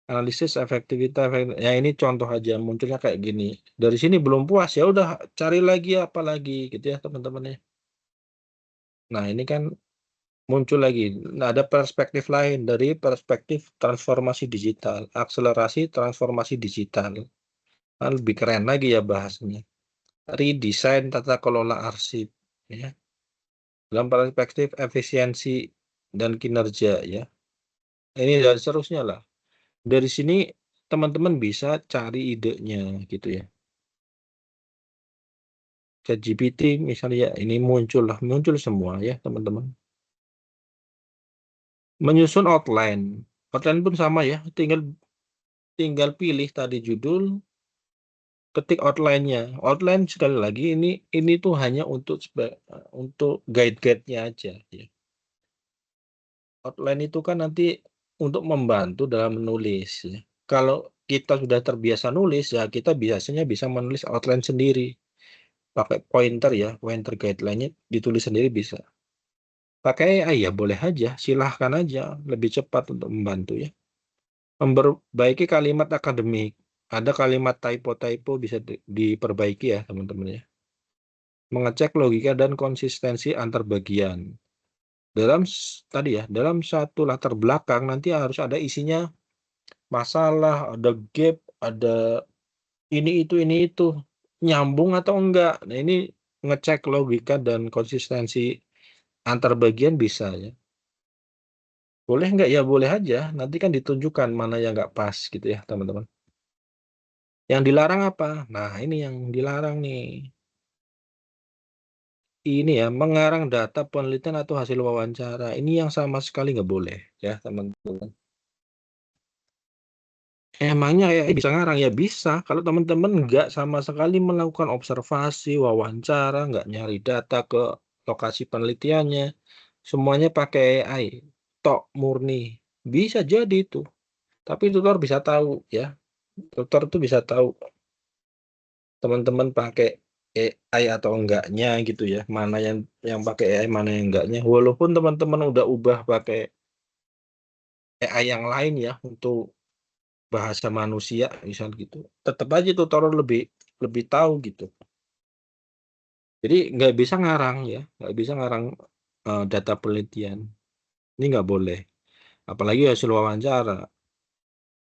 [SPEAKER 1] Analisis efektivitas, ya ini contoh aja munculnya kayak gini. Dari sini belum puas ya udah cari lagi apa lagi gitu ya teman-teman ya. Nah, ini kan muncul lagi. Nah, ada perspektif lain dari perspektif transformasi digital, akselerasi transformasi digital. Nah, lebih keren lagi ya bahasanya. Redesign tata kelola arsip ya. Dalam perspektif efisiensi dan kinerja ya. Ini dan seterusnya lah. Dari sini teman-teman bisa cari idenya gitu ya. ChatGPT misalnya ini muncul semua ya teman-teman. Menyusun outline. Outline pun sama ya, tinggal pilih tadi judul, ketik outline-nya. Outline sekali lagi ini tuh hanya untuk guide-guide-nya aja ya. Outline itu kan nanti untuk membantu dalam menulis ya. Kalau kita sudah terbiasa nulis ya kita biasanya bisa menulis outline sendiri. Pakai pointer ya, pointer guideline-nya ditulis sendiri bisa. Pakai AI ya boleh aja, silahkan aja, lebih cepat untuk membantu ya. Memperbaiki kalimat akademik. Ada kalimat typo-typo bisa diperbaiki ya teman-teman ya. Mengecek logika dan konsistensi antar bagian. Tadi ya, dalam satu latar belakang nanti harus ada isinya masalah, ada gap, ada ini itu, nyambung atau enggak. Nah, ini ngecek logika dan konsistensi antar bagian bisa ya. Boleh nggak? Ya boleh aja. Nanti kan ditunjukkan mana yang nggak pas gitu ya teman-teman. Yang dilarang apa? Nah ini yang dilarang nih. Ini ya, mengarang data penelitian atau hasil wawancara. Ini yang sama sekali nggak boleh ya teman-teman. Emangnya AI bisa ngarang? Ya bisa. Kalau teman-teman nggak sama sekali melakukan observasi, wawancara, nggak nyari data ke lokasi penelitiannya, semuanya pakai AI, tok murni. Bisa jadi itu. Tapi tutor bisa tahu ya. Tutor tuh bisa tahu teman-teman pakai AI atau enggaknya gitu ya. Mana yang pakai AI, mana yang enggaknya. Walaupun teman-teman udah ubah pakai AI yang lain ya untuk bahasa manusia misal gitu. Tetap aja tutor lebih lebih tahu gitu. Jadi nggak bisa ngarang ya, nggak bisa ngarang data penelitian. Ini nggak boleh. Apalagi hasil wawancara.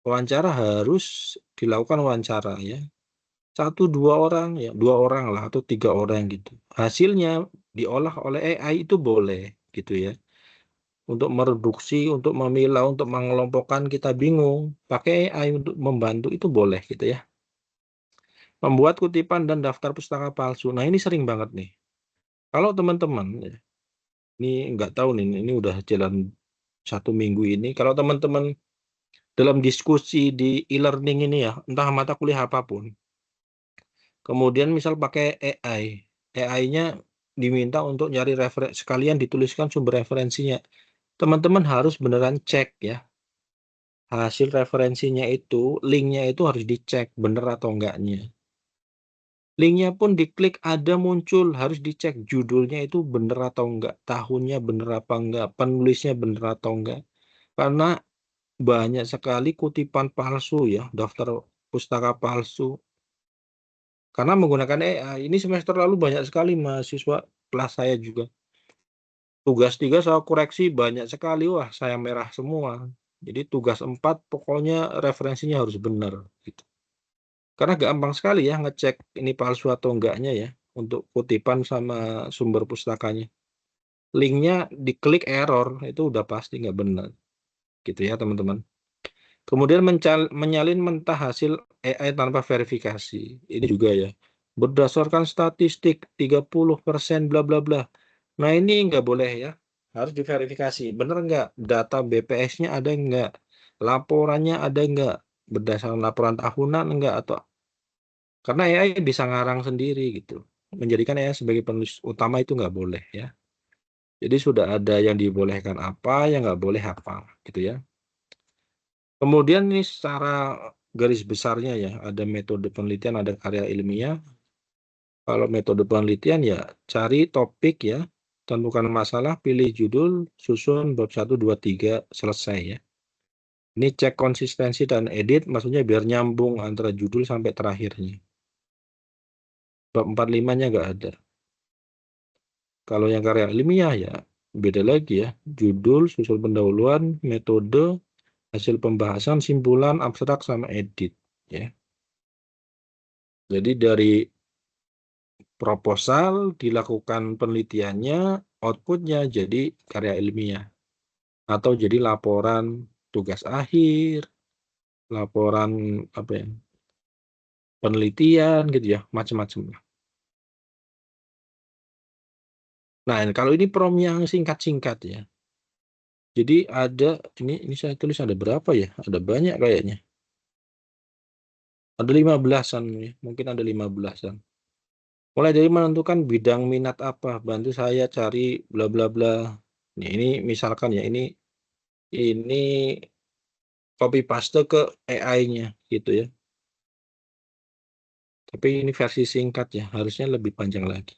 [SPEAKER 1] Wawancara harus dilakukan wawancara ya. 1-2 orang ya, 2 orang lah atau 3 orang gitu. Hasilnya diolah oleh AI itu boleh gitu ya. Untuk mereduksi, untuk memilah, untuk mengelompokkan kita bingung. Pakai AI untuk membantu itu boleh gitu ya. Membuat kutipan dan daftar pustaka palsu. Nah ini sering banget nih. Kalau teman-teman, ya, ini nggak tahu nih, ini udah jalan 1 minggu ini. Kalau teman-teman dalam diskusi di e-learning ini ya, entah mata kuliah apapun, kemudian misal pakai AI, AI-nya diminta untuk nyari sekalian dituliskan sumber referensinya. Teman-teman harus beneran cek ya, hasil referensinya itu, linknya itu harus dicek bener atau enggaknya. Linknya pun diklik ada muncul, harus dicek judulnya itu bener atau enggak, tahunnya bener apa enggak, penulisnya bener atau enggak. Karena banyak sekali kutipan palsu ya, daftar pustaka palsu. Karena menggunakan AI, ini semester lalu banyak sekali mahasiswa kelas saya juga. Tugas 3 saya koreksi banyak sekali, wah saya merah semua. Jadi tugas 4 pokoknya referensinya harus benar. Gitu. Karena gampang sekali ya ngecek ini palsu atau enggaknya ya, untuk kutipan sama sumber pustakanya. Linknya diklik error, itu udah pasti nggak benar. Gitu ya teman-teman. Kemudian menyalin mentah hasil AI tanpa verifikasi. Ini juga ya. Berdasarkan statistik 30% bla bla bla. Nah ini nggak boleh ya. Harus diverifikasi. Benar nggak? Data BPS-nya ada nggak? Laporannya ada nggak? Berdasarkan laporan tahunan enggak? Atau karena AI bisa ngarang sendiri gitu. Menjadikan AI sebagai penulis utama itu nggak boleh ya. Jadi sudah ada yang dibolehkan apa, yang nggak boleh apa gitu ya. Kemudian ini secara garis besarnya ya, ada metode penelitian, ada karya ilmiah. Kalau metode penelitian ya cari topik ya, tentukan masalah, pilih judul, susun bab 1, 2, 3, selesai ya. Ini cek konsistensi dan edit, maksudnya biar nyambung antara judul sampai terakhirnya. Bab 4, 5-nya nggak ada. Kalau yang karya ilmiah ya beda lagi ya, judul, susul pendahuluan, metode, hasil pembahasan, simpulan, abstrak, sama edit ya. Jadi dari proposal dilakukan penelitiannya, outputnya jadi karya ilmiah atau jadi laporan tugas akhir, laporan apa ya, penelitian gitu ya, macam-macam. Nah, kalau ini prom yang singkat-singkat ya. Jadi ada ini saya tulis ada berapa ya? Ada banyak kayaknya. Ada 15-an ya, mungkin ada 15-an. Mulai dari menentukan bidang minat apa, bantu saya cari bla bla bla. Ini misalkan ya, ini copy paste ke AI-nya gitu ya. Tapi ini versi singkat ya, harusnya lebih panjang lagi.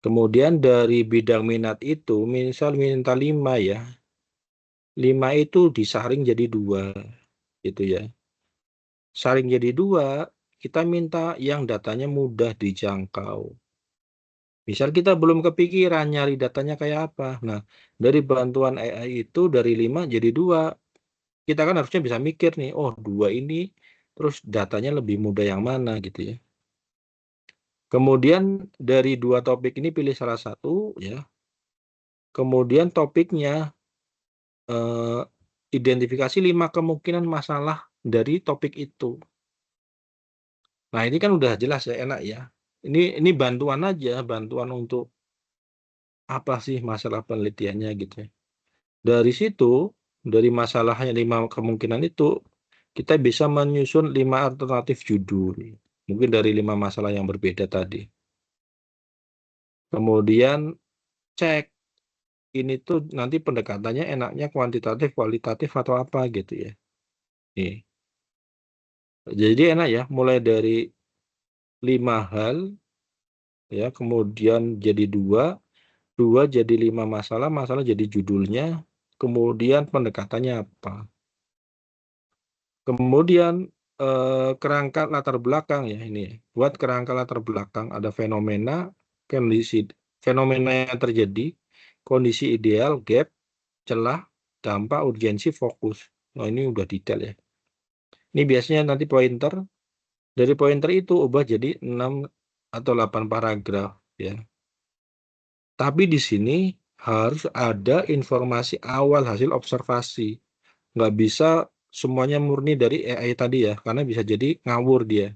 [SPEAKER 1] Kemudian dari bidang minat itu, misal minta 5 ya. 5 itu disaring jadi 2 gitu ya. Saring jadi 2, kita minta yang datanya mudah dijangkau. Misal kita belum kepikiran nyari datanya kayak apa. Nah, dari bantuan AI itu dari 5 jadi 2. Kita kan harusnya bisa mikir nih, oh 2 ini terus datanya lebih mudah yang mana gitu ya. Kemudian dari 2 topik ini pilih salah satu ya. Kemudian topiknya identifikasi 5 kemungkinan masalah dari topik itu. Nah, ini kan udah jelas ya, enak ya. Ini bantuan aja, bantuan untuk apa sih masalah penelitiannya gitu ya. Dari situ, dari masalahnya 5 kemungkinan itu, kita bisa menyusun 5 alternatif judul. Mungkin dari 5 masalah yang berbeda tadi. Kemudian cek ini tuh nanti pendekatannya enaknya kuantitatif, kualitatif atau apa gitu ya. Nih. Jadi enak ya, mulai dari 5 hal ya, kemudian jadi 2 jadi 5 masalah, masalah jadi judulnya, kemudian pendekatannya apa. Kemudian kerangka latar belakang ya ini, buat kerangka latar belakang ada fenomena, kondisi fenomena yang terjadi, kondisi ideal, gap, celah, dampak, urgensi, fokus. Nah, ini udah detail ya. Ini biasanya nanti pointer, dari pointer itu ubah jadi 6 atau 8 paragraf ya. Tapi di sini harus ada informasi awal hasil observasi. Nggak bisa semuanya murni dari AI tadi ya, karena bisa jadi ngawur dia.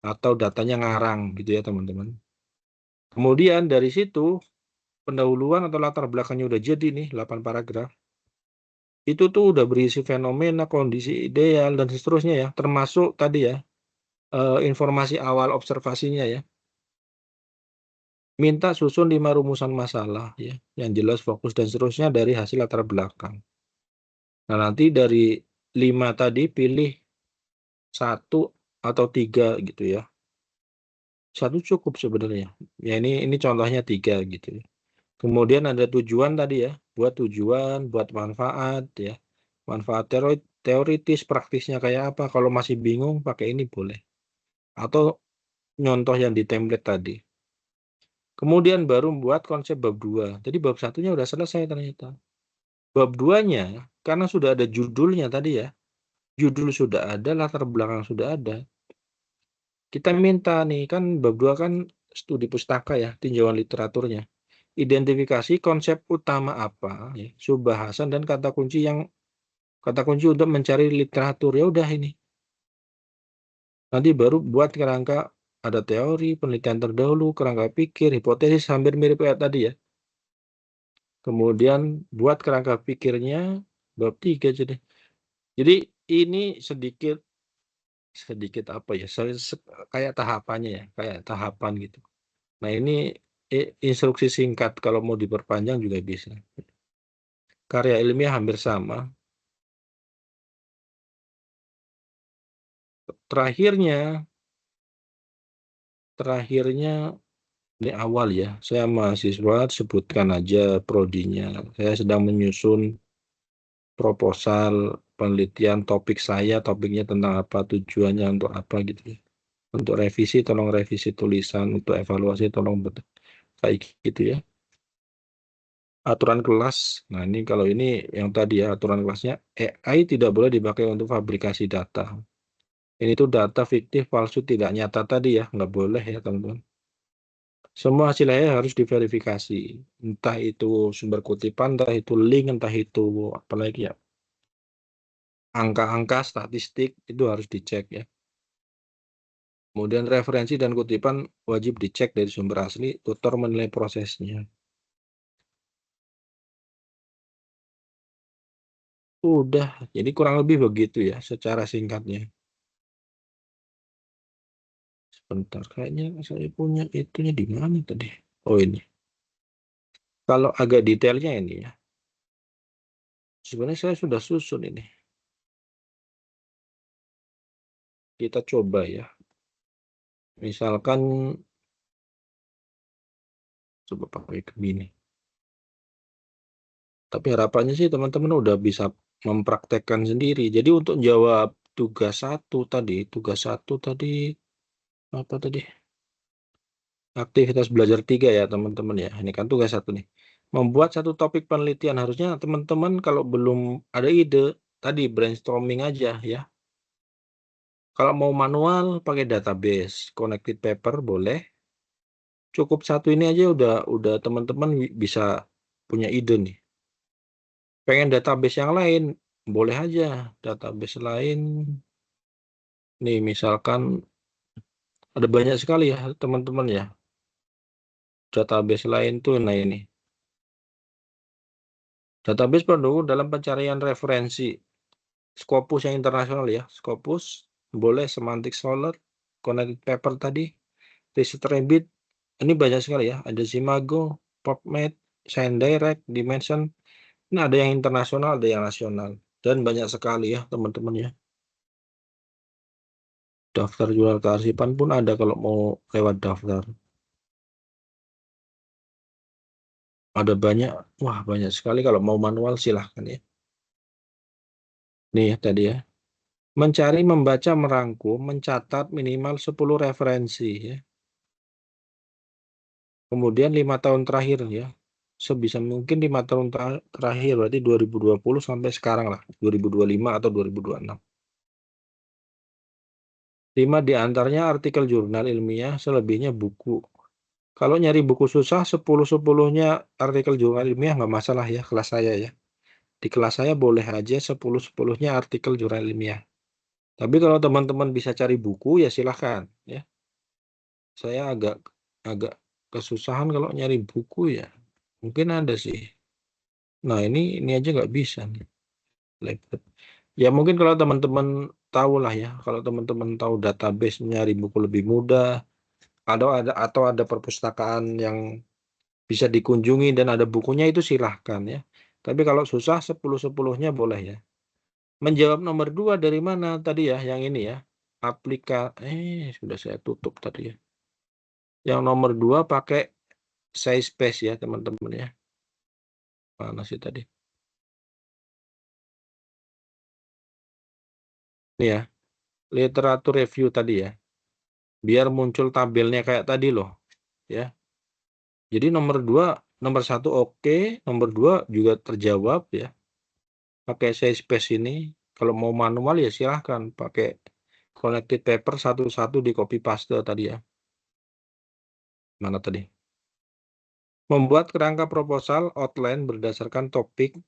[SPEAKER 1] Atau datanya ngarang gitu ya teman-teman. Kemudian dari situ, pendahuluan atau latar belakangnya udah jadi nih, 8 paragraf. Itu tuh udah berisi fenomena, kondisi ideal, dan seterusnya ya. Termasuk tadi ya, informasi awal observasinya ya. Minta susun 5 rumusan masalah ya, yang jelas fokus dan seterusnya dari hasil latar belakang. Nah, nanti dari 5 tadi pilih 1 atau 3 gitu ya. 1 cukup sebenarnya. Ya ini contohnya 3 gitu ya. Kemudian ada tujuan tadi ya, buat tujuan, buat manfaat ya. Manfaat teoritis, praktisnya kayak apa, kalau masih bingung pakai ini boleh. Atau nyontoh yang di template tadi. Kemudian baru buat konsep bab 2. Jadi bab 1-nya udah selesai ternyata. Bab 2-nya, karena sudah ada judulnya tadi ya, judul sudah ada, latar belakang sudah ada. Kita minta nih, kan bab 2 kan studi pustaka ya, tinjauan literaturnya. Identifikasi konsep utama apa, ya, subbahasan dan kata kunci untuk mencari literatur. Ya udah ini. Nanti baru buat kerangka ada teori, penelitian terdahulu, kerangka pikir, hipotesis, hampir mirip kayak tadi ya. Kemudian buat kerangka pikirnya bab 3 jadi. Jadi ini sedikit apa ya, kayak tahapannya ya, kayak tahapan gitu. Nah, ini instruksi singkat, kalau mau diperpanjang juga bisa. Karya ilmiah hampir sama. Terakhirnya ini awal ya, saya mahasiswa, sebutkan aja prodinya. Saya sedang menyusun proposal penelitian topik saya, topiknya tentang apa, tujuannya untuk apa gitu ya. Untuk revisi, tolong revisi tulisan, untuk evaluasi, tolong kayak gitu ya. Aturan kelas, nah ini kalau ini yang tadi ya, aturan kelasnya, AI tidak boleh dipakai untuk fabrikasi data. Ini tuh data fiktif, palsu, tidak nyata tadi ya, nggak boleh ya teman-teman. Semua hasil AI harus diverifikasi, entah itu sumber kutipan, entah itu link, entah itu apalagi ya, angka-angka, statistik, itu harus dicek ya. Kemudian referensi dan kutipan wajib dicek dari sumber asli, tutor menilai prosesnya. Udah, jadi kurang lebih begitu ya secara singkatnya. Sebentar, kayaknya saya punya itunya di mana tadi? Oh ini. Kalau agak detailnya ini ya. Sebenarnya saya sudah susun ini. Kita coba ya. Misalkan coba pakai begini. Tapi harapannya sih teman-teman udah bisa mempraktekkan sendiri. Jadi untuk jawab tugas satu tadi apa tadi? Aktivitas belajar 3 ya teman-teman ya. Ini kan tugas 1 nih. Membuat satu topik penelitian, harusnya teman-teman kalau belum ada ide tadi brainstorming aja ya. Kalau mau manual pakai database, connected paper boleh. Cukup satu ini aja udah teman-teman bisa punya ide nih. Pengen database yang lain, boleh aja database lain. Nih misalkan ada banyak sekali ya teman-teman ya. Database lain tuh nah ini. Database perlu dalam pencarian referensi. Scopus yang internasional ya. Scopus boleh, Semantic Scholar, Connected Paper tadi, Research Rabbit. Ini banyak sekali ya. Ada Zimago, PubMed, ScienceDirect, Dimension. Ini ada yang internasional, ada yang nasional. Dan banyak sekali ya teman-teman ya. Daftar jual kearsipan pun ada kalau mau lewat daftar. Ada banyak, wah banyak sekali. Kalau mau manual silahkan ya. Nih ya tadi ya. Mencari, membaca, merangkum, mencatat minimal 10 referensi ya. Kemudian 5 tahun terakhir ya. Sebisa mungkin 5 tahun terakhir berarti 2020 sampai sekarang lah. 2025 atau 2026. 5 di antaranya artikel jurnal ilmiah, selebihnya buku. Kalau nyari buku susah, 10-10-nya artikel jurnal ilmiah nggak masalah ya kelas saya ya. Di kelas saya boleh aja 10-10-nya artikel jurnal ilmiah. Tapi kalau teman-teman bisa cari buku ya silahkan ya. Saya agak agak kesusahan kalau nyari buku ya. Mungkin ada sih. Nah ini aja nggak bisa nih. Laptop. Ya mungkin kalau teman-teman tahu lah ya. Kalau teman-teman tahu database nyari buku lebih mudah. Atau ada perpustakaan yang bisa dikunjungi dan ada bukunya itu silahkan ya. Tapi kalau susah 10-10-nya boleh ya. Menjawab nomor 2 dari mana tadi ya? Yang ini ya. Sudah saya tutup tadi ya. Yang nomor 2 pakai size space ya teman-teman ya. Mana sih tadi? Ini ya. Literatur review tadi ya. Biar muncul tabelnya kayak tadi loh. Ya. Jadi nomor 1 oke. Nomor 2 juga terjawab ya. Pakai size space ini. Kalau mau manual ya silahkan pakai connected paper satu-satu di copy paste tadi ya. Mana tadi? Membuat kerangka proposal outline berdasarkan topik,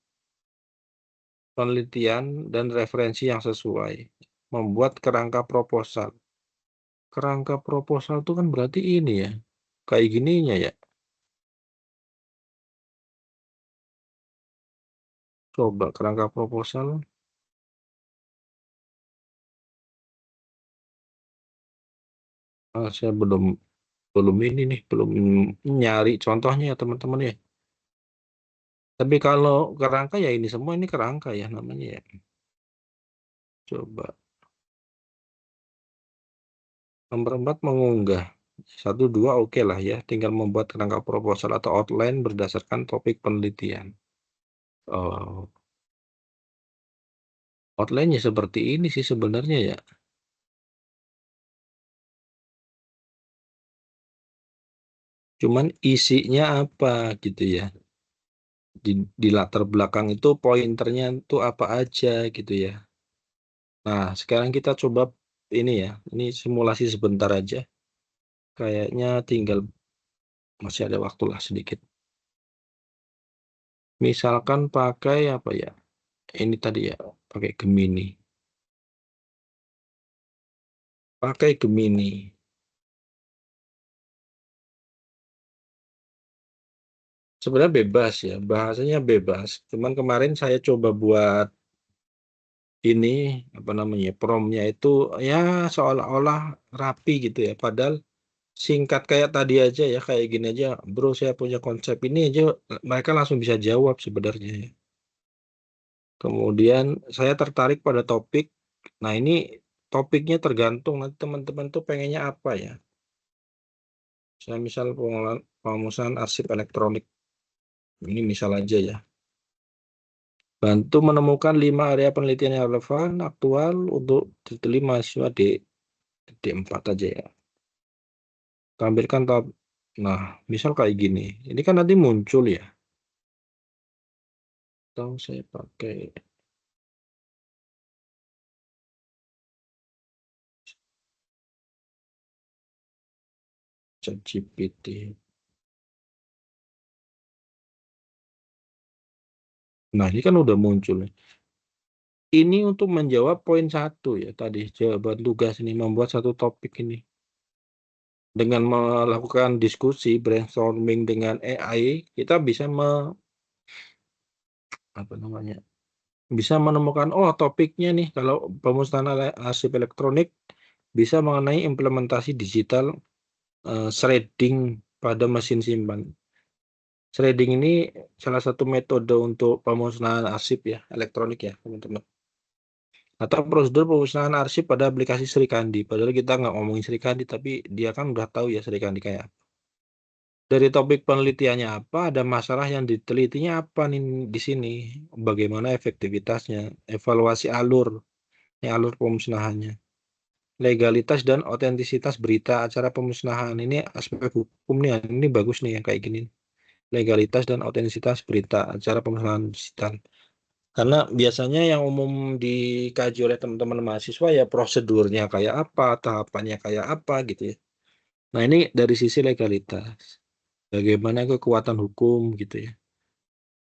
[SPEAKER 1] penelitian, dan referensi yang sesuai. Membuat kerangka proposal. Kerangka proposal itu kan berarti ini ya. Kayak gininya ya. Coba kerangka proposal. Saya belum ini nih, belum nyari contohnya ya teman-teman ya. Tapi kalau kerangka ya ini semua ini kerangka ya namanya ya. Coba. Nomor 4 mengunggah. 1, 2 oke lah ya. Tinggal membuat kerangka proposal atau outline berdasarkan topik penelitian. Oh, outline-nya seperti ini sih sebenarnya ya. Cuman isinya apa gitu ya. Di latar belakang itu pointernya itu apa aja gitu ya. Nah, sekarang kita coba ini ya. Ini simulasi sebentar aja. Kayaknya tinggal masih ada waktu lah sedikit. Misalkan pakai apa ya? Ini tadi ya, pakai Gemini. Pakai Gemini. Sebenarnya bebas ya, bahasanya bebas. Cuman kemarin saya coba buat ini apa namanya promnya itu ya seolah-olah rapi gitu ya. Padahal singkat kayak tadi aja ya, kayak gini aja. Bro, saya punya konsep ini aja, mereka langsung bisa jawab sebenarnya ya. Kemudian saya tertarik pada topik. Nah ini topiknya tergantung nanti teman-teman tuh pengennya apa ya. Saya misal pengusahaan arsip elektronik. Ini misal aja ya. Bantu menemukan 5 area penelitian yang relevan, aktual untuk diteliti mahasiswa di D4 aja ya. Tampilkan tab. Nah, misal kayak gini. Ini kan nanti muncul ya. Atau saya pakai ChatGPT. Nah, ini kan udah muncul. Ini untuk menjawab poin 1 ya tadi, jawaban tugas ini membuat satu topik ini. Dengan melakukan diskusi brainstorming dengan AI, kita bisa bisa menemukan topiknya nih kalau pemusnahan arsip elektronik bisa mengenai implementasi digital shredding pada mesin simpan. Shredding ini salah satu metode untuk pemusnahan arsip ya elektronik ya teman-teman. Atau prosedur pemusnahan arsip pada aplikasi Srikandi. Padahal kita nggak ngomongin Srikandi, tapi dia kan udah tahu ya Srikandi kayak apa. Dari topik penelitiannya apa, ada masalah yang ditelitinya apa nih di sini, bagaimana efektivitasnya, evaluasi alur pemusnahannya, legalitas dan otentisitas berita acara pemusnahan. Ini aspek hukum nih, ini bagus nih yang kayak gini. Legalitas dan otentisitas berita acara pemusnahan digital. Karena biasanya yang umum dikaji oleh teman-teman mahasiswa ya prosedurnya kayak apa, tahapannya kayak apa gitu ya. Nah ini dari sisi legalitas, bagaimana kekuatan hukum gitu ya.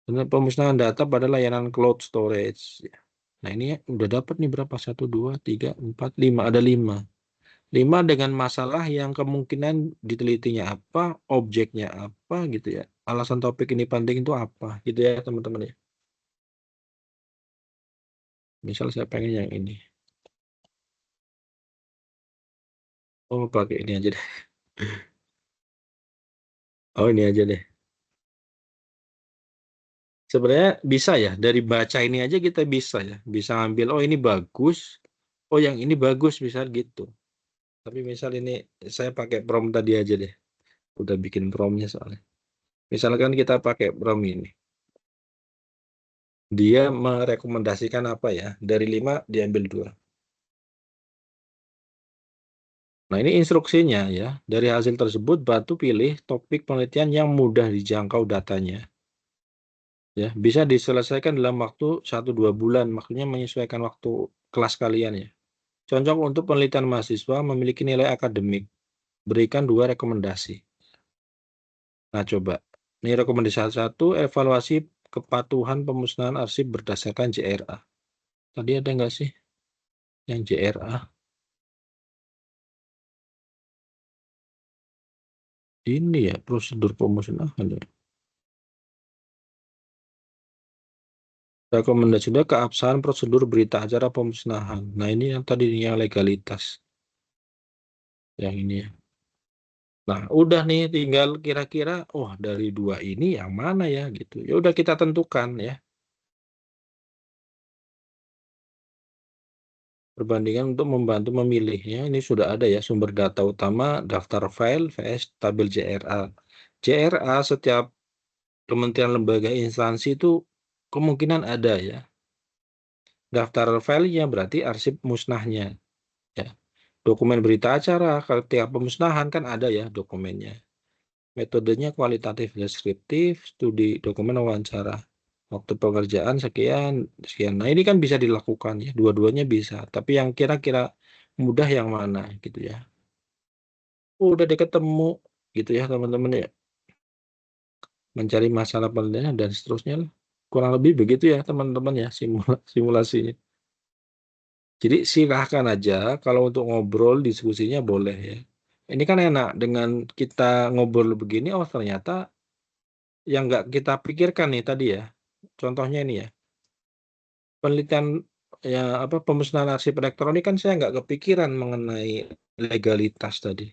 [SPEAKER 1] Karena pemusnahan data pada layanan cloud storage. Ya. Nah ini udah dapat nih berapa? 1, 2, 3, 4, 5. Ada 5. 5 dengan masalah yang kemungkinan ditelitinya apa, objeknya apa gitu ya. Alasan topik ini penting itu apa gitu ya teman-teman ya. Misal saya pengen yang ini. Oh pakai ini aja deh. Oh ini aja deh. Sebenarnya bisa ya, dari baca ini aja kita bisa ya. Bisa ngambil, oh ini bagus, oh yang ini bagus, misal gitu. Tapi misal ini saya pakai prompt tadi aja deh. Udah bikin prompt-nya soalnya. Misalkan kita pakai prompt ini. Dia merekomendasikan apa ya? Dari 5 diambil 2. Nah ini instruksinya ya. Dari hasil tersebut, bantu pilih topik penelitian yang mudah dijangkau datanya. Ya, bisa diselesaikan dalam waktu 1-2 bulan, maksudnya menyesuaikan waktu kelas kalian ya. Cocok untuk penelitian mahasiswa memiliki nilai akademik. Berikan 2 rekomendasi. Nah, coba. Ini rekomendasi 1, evaluasi kepatuhan pemusnahan arsip berdasarkan JRA. Tadi ada nggak sih yang JRA? Ini ya, prosedur pemusnahan. Ya. Rekomendasi sudah keabsahan prosedur berita acara pemusnahan. Nah, ini yang tadi yang legalitas. Yang ini ya. Nah, udah nih tinggal kira-kira, dari 2 ini yang mana ya gitu. Ya udah kita tentukan ya. Perbandingan untuk membantu memilihnya. Ini sudah ada ya sumber data utama, daftar file, vs tabel JRA. JRA setiap kementerian lembaga instansi itu kemungkinan ada ya. Daftar filenya berarti arsip musnahnya. Ya. Dokumen berita acara, ketika pemusnahan kan ada ya dokumennya. Metodenya kualitatif deskriptif, studi dokumen wawancara. Waktu pengerjaan sekian, sekian. Nah, ini kan bisa dilakukan ya, dua-duanya bisa. Tapi yang kira-kira mudah yang mana gitu ya. Udah deh ketemu gitu ya teman-teman ya. Mencari masalah penelitian dan seterusnya lah. Kurang lebih begitu ya teman-teman ya simulasinya. Jadi silahkan aja kalau untuk ngobrol diskusinya boleh ya. Ini kan enak dengan kita ngobrol begini, ternyata yang nggak kita pikirkan nih tadi ya. Contohnya ini ya. Penelitian ya apa pemusnahan arsip elektronik kan saya nggak kepikiran mengenai legalitas tadi.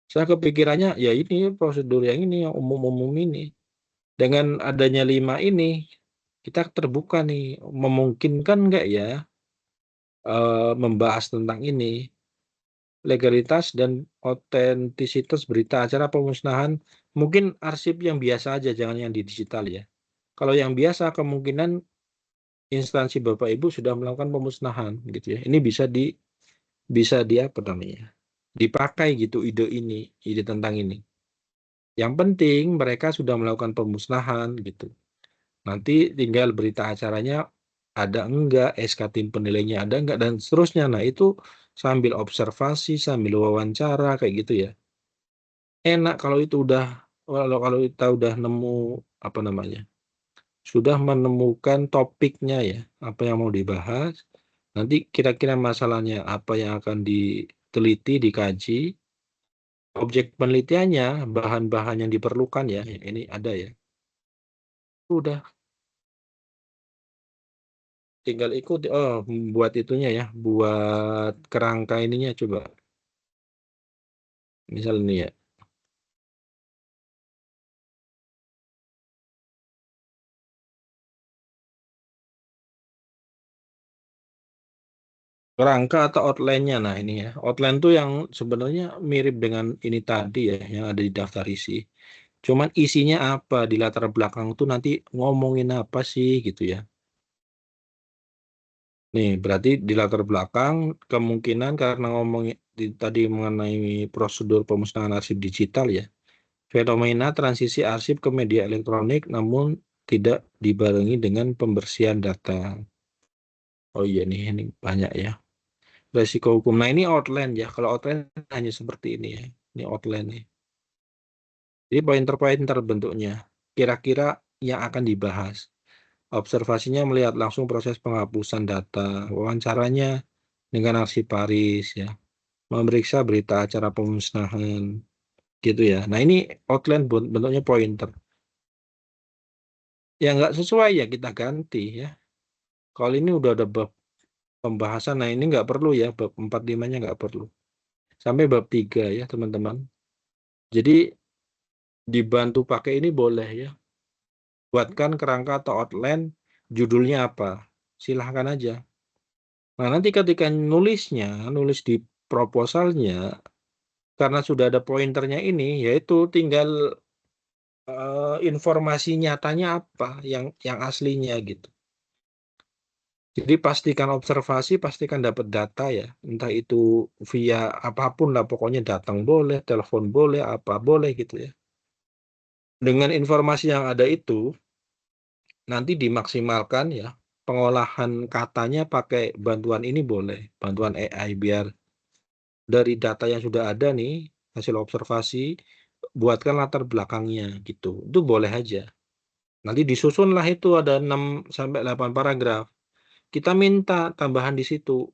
[SPEAKER 1] Saya kepikirannya ya ini prosedur yang ini yang umum-umum ini. Dengan adanya 5 ini kita terbuka nih memungkinkan nggak ya membahas tentang ini legalitas dan otentisitas berita acara pemusnahan mungkin arsip yang biasa aja jangan yang di digital ya. Kalau yang biasa kemungkinan instansi Bapak Ibu sudah melakukan pemusnahan gitu ya. Ini bisa di apa namanya? Dipakai gitu ide tentang ini. Yang penting mereka sudah melakukan pemusnahan gitu. Nanti tinggal berita acaranya ada enggak, SK tim penilainya ada enggak dan seterusnya. Nah, itu sambil observasi, sambil wawancara kayak gitu ya. Enak kalau itu kalau kita udah nemu apa namanya, sudah menemukan topiknya ya, apa yang mau dibahas, nanti kira-kira masalahnya apa yang akan diteliti, dikaji, objek penelitiannya, bahan-bahan yang diperlukan ya, ini ada ya. Udah tinggal ikut buat itunya ya, buat kerangka ininya coba. Misal ini ya. Kerangka atau outline-nya. Nah, ini ya. Outline tuh yang sebenarnya mirip dengan ini tadi ya, yang ada di daftar isi. Cuman isinya apa, di latar belakang tuh nanti ngomongin apa sih gitu ya. Nih, berarti di latar belakang kemungkinan karena ngomongin tadi mengenai prosedur pemusnahan arsip digital ya. Fenomena transisi arsip ke media elektronik namun tidak dibarengi dengan pembersihan data. Oh iya nih, ini banyak ya. Resiko hukum. Nah ini outline ya. Kalau outline hanya seperti ini ya. Ini outline nih. Jadi pointer-pointer bentuknya. Kira-kira yang akan dibahas. Observasinya melihat langsung proses penghapusan data. Wawancaranya dengan arsiparis ya. Memeriksa berita acara pemusnahan. Gitu ya. Nah ini outline bentuknya pointer. Yang nggak sesuai ya kita ganti ya. Kalau ini udah ada bab pembahasan. Nah ini nggak perlu ya. Bab 45-nya nggak perlu. Sampai bab 3 ya teman-teman. Jadi dibantu pakai ini boleh ya. Buatkan kerangka atau outline, judulnya apa. Silahkan aja. Nah, nanti ketika nulis di proposalnya, karena sudah ada pointernya ini, yaitu tinggal informasi nyatanya apa, yang aslinya gitu. Jadi pastikan observasi, pastikan dapat data ya. Entah itu via apapun lah, pokoknya datang boleh, telepon boleh, apa boleh gitu ya. Dengan informasi yang ada itu, nanti dimaksimalkan ya. Pengolahan katanya pakai bantuan ini boleh, bantuan AI biar dari data yang sudah ada nih, hasil observasi, buatkan latar belakangnya gitu. Itu boleh aja. Nanti disusunlah itu ada 6 sampai 8 paragraf. Kita minta tambahan di situ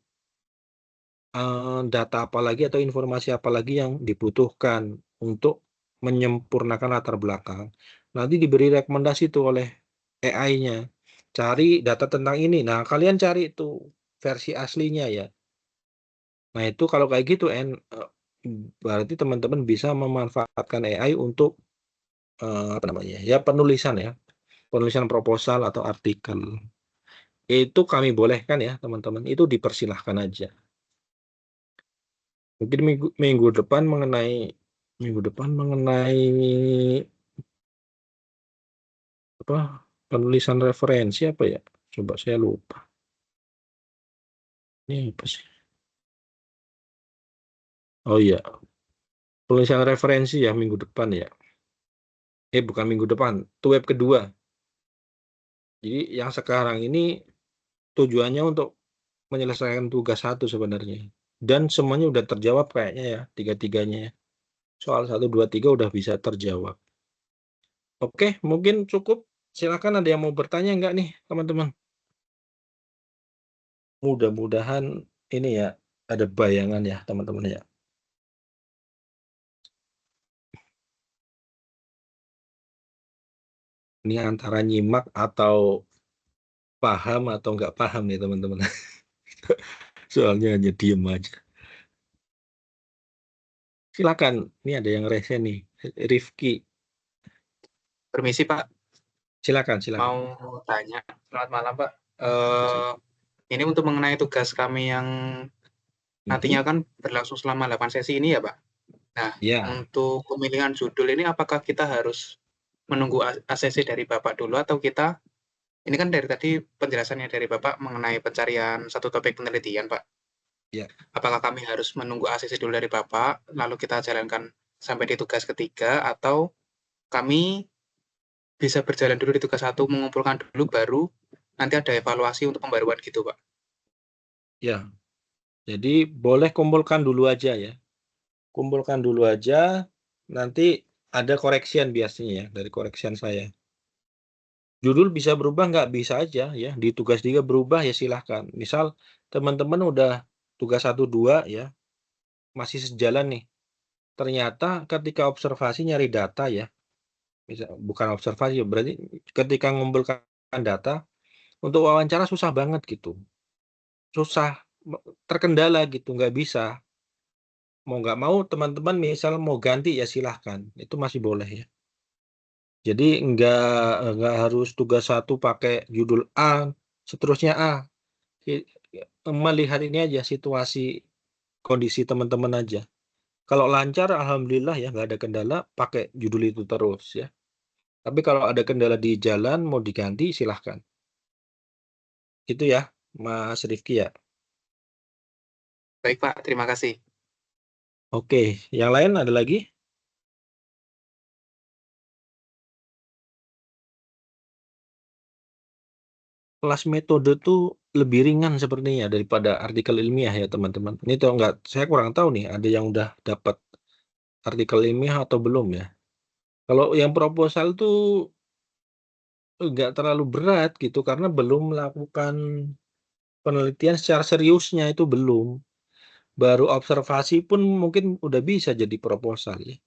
[SPEAKER 1] data apa lagi atau informasi apa lagi yang dibutuhkan untuk menyempurnakan latar belakang. Nanti diberi rekomendasi tuh oleh AI-nya. Cari data tentang ini. Nah, kalian cari itu versi aslinya ya. Nah, itu kalau kayak gitu berarti teman-teman bisa memanfaatkan AI untuk apa namanya? Ya penulisan ya. Penulisan proposal atau artikel. Itu kami bolehkan ya, teman-teman. Itu dipersilahkan aja. Mungkin minggu depan mengenai apa penulisan referensi apa ya? Coba saya lupa. Ini apa sih? Oh iya, penulisan referensi ya minggu depan ya. Bukan minggu depan, itu web kedua. Jadi yang sekarang ini tujuannya untuk menyelesaikan tugas satu sebenarnya. Dan semuanya udah terjawab kayaknya ya, tiga-tiganya ya. Soal 1, 2, 3 udah bisa terjawab. Oke, mungkin cukup. Silakan ada yang mau bertanya nggak nih, teman-teman? Mudah-mudahan ini ya, ada bayangan ya, teman-teman ya. Ini antara nyimak atau paham atau nggak paham nih, teman-teman. Soalnya hanya diem aja. Silakan, ini ada yang rese nih. Rifki,
[SPEAKER 3] Permisi Pak,
[SPEAKER 1] silakan.
[SPEAKER 3] mau tanya. Selamat malam Pak. Ini untuk mengenai tugas kami yang nantinya kan berlangsung selama 8 sesi ini ya Pak. Nah,
[SPEAKER 1] Ya,
[SPEAKER 3] untuk pemilihan judul ini apakah kita harus menunggu ACC dari Bapak dulu atau kita, ini kan dari tadi penjelasannya dari Bapak mengenai pencarian satu topik penelitian Pak.
[SPEAKER 1] ya.
[SPEAKER 3] Apakah kami harus menunggu ACC dulu dari Bapak, lalu kita jalankan sampai di tugas ketiga, atau kami bisa berjalan dulu di tugas satu, mengumpulkan dulu, baru nanti ada evaluasi untuk pembaruan gitu, Pak.
[SPEAKER 1] Ya, jadi boleh kumpulkan dulu aja ya. Kumpulkan dulu aja. nanti ada koreksian biasanya ya, dari koreksian saya. Judul bisa berubah, nggak bisa aja ya. Di tugas 3 berubah ya silahkan. Misal teman-teman udah tugas 1, 2 ya, masih sejalan nih. Ternyata ketika observasi nyari data ya, bukan observasi, berarti ketika mengumpulkan data, untuk wawancara susah banget gitu. Susah, terkendala gitu, nggak bisa. Mau nggak mau teman-teman misal mau ganti ya silahkan, itu masih boleh ya. Jadi nggak harus tugas 1 pakai judul A, seterusnya A. Melihat ini aja situasi kondisi teman-teman aja. Kalau lancar alhamdulillah ya nggak ada kendala, pakai judul itu terus ya. Tapi kalau ada kendala di jalan mau diganti silahkan. Itu ya Mas Rifki ya.
[SPEAKER 3] Baik, Pak. Terima kasih.
[SPEAKER 1] Oke, yang lain ada lagi? Kelas metode tuh lebih ringan sepertinya daripada artikel ilmiah ya teman-teman. Ini tuh nggak, saya kurang tahu nih ada yang udah dapat artikel ilmiah atau belum ya. Kalau yang proposal tuh nggak terlalu berat gitu karena belum melakukan penelitian secara seriusnya, itu belum. Baru observasi pun mungkin udah bisa jadi proposal ya.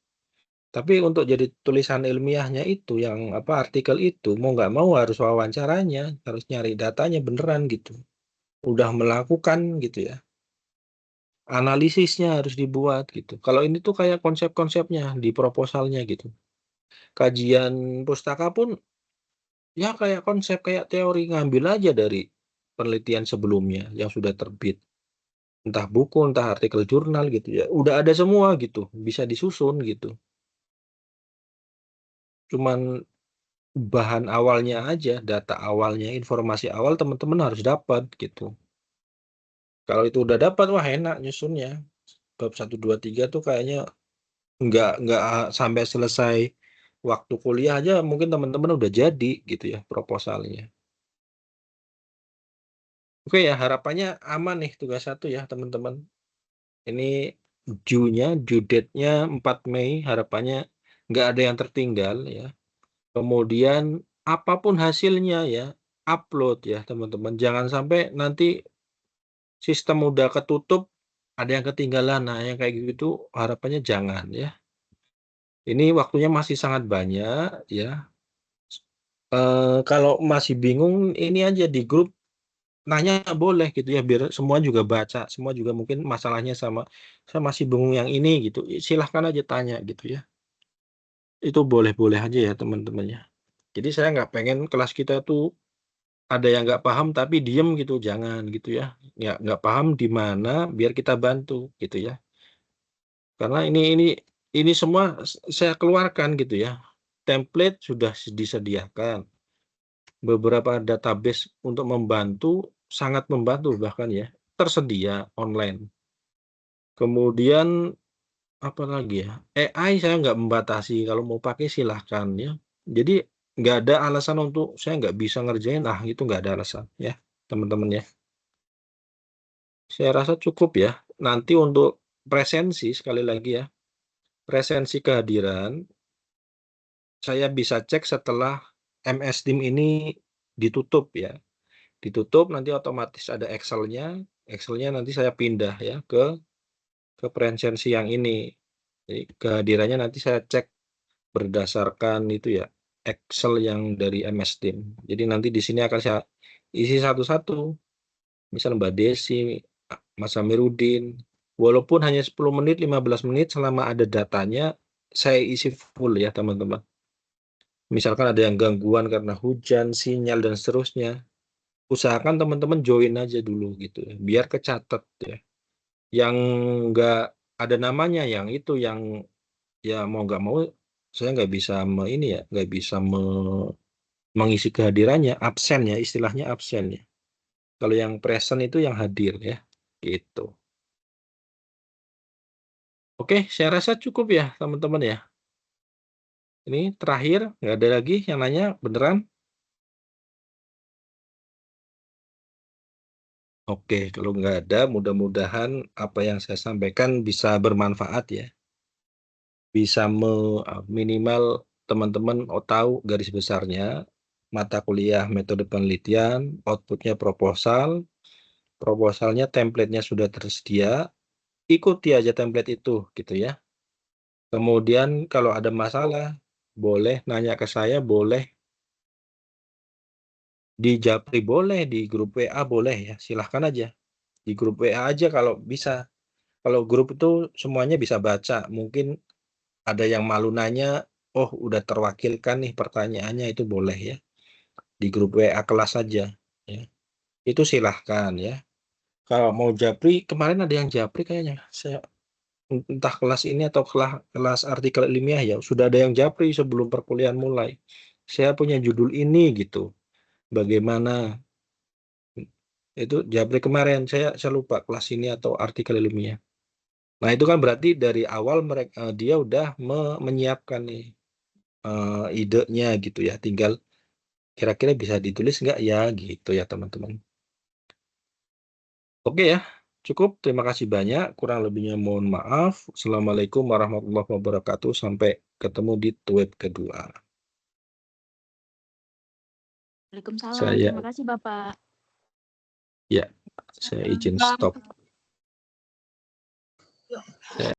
[SPEAKER 1] Tapi untuk jadi tulisan ilmiahnya itu yang apa artikel itu mau nggak mau harus wawancaranya, harus nyari datanya beneran gitu. Udah melakukan gitu ya. Analisisnya harus dibuat gitu. Kalau ini tuh kayak konsep-konsepnya di proposalnya gitu. Kajian pustaka pun ya kayak konsep, kayak teori, ngambil aja dari penelitian sebelumnya yang sudah terbit. Entah buku, entah artikel jurnal gitu ya. Udah ada semua gitu, bisa disusun gitu. Cuman bahan awalnya aja, data awalnya, informasi awal teman-teman harus dapat gitu. Kalau itu udah dapat, wah enak nyusunnya. Bab 1, 2, 3 tuh kayaknya nggak sampai selesai waktu kuliah aja mungkin teman-teman udah jadi gitu ya proposalnya. Oke ya, harapannya aman nih tugas 1 ya teman-teman. Ini due date-nya 4 Mei, harapannya nggak ada yang tertinggal ya. Kemudian apapun hasilnya ya, upload ya teman-teman. Jangan sampai nanti sistem udah ketutup, ada yang ketinggalan. Nah, yang kayak gitu harapannya jangan ya. Ini waktunya masih sangat banyak ya. Kalau masih bingung, ini aja di grup nanya boleh gitu ya, biar semua juga baca, semua juga mungkin masalahnya sama, saya masih bingung yang ini gitu. Silahkan aja tanya gitu ya. Itu boleh-boleh aja ya teman-teman ya. Jadi saya nggak pengen kelas kita tuh ada yang nggak paham tapi diem gitu, jangan gitu ya. Ya nggak paham di mana, biar kita bantu gitu ya. Karena ini semua saya keluarkan gitu ya. Template sudah disediakan. Beberapa database untuk membantu, sangat membantu bahkan ya, tersedia online. Kemudian apa lagi ya? AI saya nggak membatasi, kalau mau pakai silahkan ya. Jadi nggak ada alasan untuk saya nggak bisa ngerjain, itu nggak ada alasan ya teman-teman ya. Saya rasa cukup ya. Nanti untuk presensi sekali lagi ya, presensi kehadiran saya bisa cek setelah MS Team ini ditutup ya. Ditutup nanti otomatis ada Excel-nya. Excel-nya nanti saya pindah ya ke presensi yang ini. Jadi kehadirannya nanti saya cek berdasarkan itu ya, Excel yang dari MS Team. Jadi nanti di sini akan saya isi satu-satu. Misal Mbak Desi, Mas Amiruddin, walaupun hanya 10 menit, 15 menit, selama ada datanya, saya isi full ya teman-teman. Misalkan ada yang gangguan karena hujan, sinyal, dan seterusnya, usahakan teman-teman join aja dulu gitu ya, biar kecatat ya. Yang nggak ada namanya, yang itu, yang ya mau nggak mau, saya nggak bisa ini ya, nggak bisa mengisi kehadirannya, absen ya, istilahnya absen ya. Kalau yang present itu yang hadir ya, gitu. Oke, saya rasa cukup ya teman-teman ya. Ini terakhir, nggak ada lagi yang nanya, beneran? Oke, kalau nggak ada, mudah-mudahan apa yang saya sampaikan bisa bermanfaat ya. bisa minimal teman-teman tahu garis besarnya, mata kuliah metode penelitian, outputnya proposal, proposalnya template-nya sudah tersedia, ikuti aja template itu gitu ya. Kemudian kalau ada masalah, boleh nanya ke saya, boleh di Japri boleh, di grup WA boleh ya, silahkan aja. Di grup WA aja kalau bisa. Kalau grup itu semuanya bisa baca, mungkin ada yang malu nanya, oh udah terwakilkan nih pertanyaannya, itu boleh ya. Di grup WA kelas saja ya. Itu silahkan ya. Kalau mau Japri, kemarin ada yang Japri kayaknya. Saya entah kelas ini atau kelas artikel ilmiah ya, sudah ada yang Japri sebelum perkuliahan mulai. Saya punya judul ini gitu. Bagaimana itu Japri kemarin, saya lupa kelas ini atau artikel ilmiah. Nah, itu kan berarti dari awal mereka dia udah menyiapkan nih idenya gitu ya. Tinggal kira-kira bisa ditulis nggak ya gitu ya teman-teman. Oke ya, cukup. Terima kasih banyak. Kurang lebihnya mohon maaf. Assalamualaikum warahmatullahi wabarakatuh. Sampai ketemu di tweet kedua.
[SPEAKER 2] Waalaikumsalam.
[SPEAKER 1] Saya
[SPEAKER 2] Terima kasih Bapak.
[SPEAKER 1] ya, saya izin stop. Saya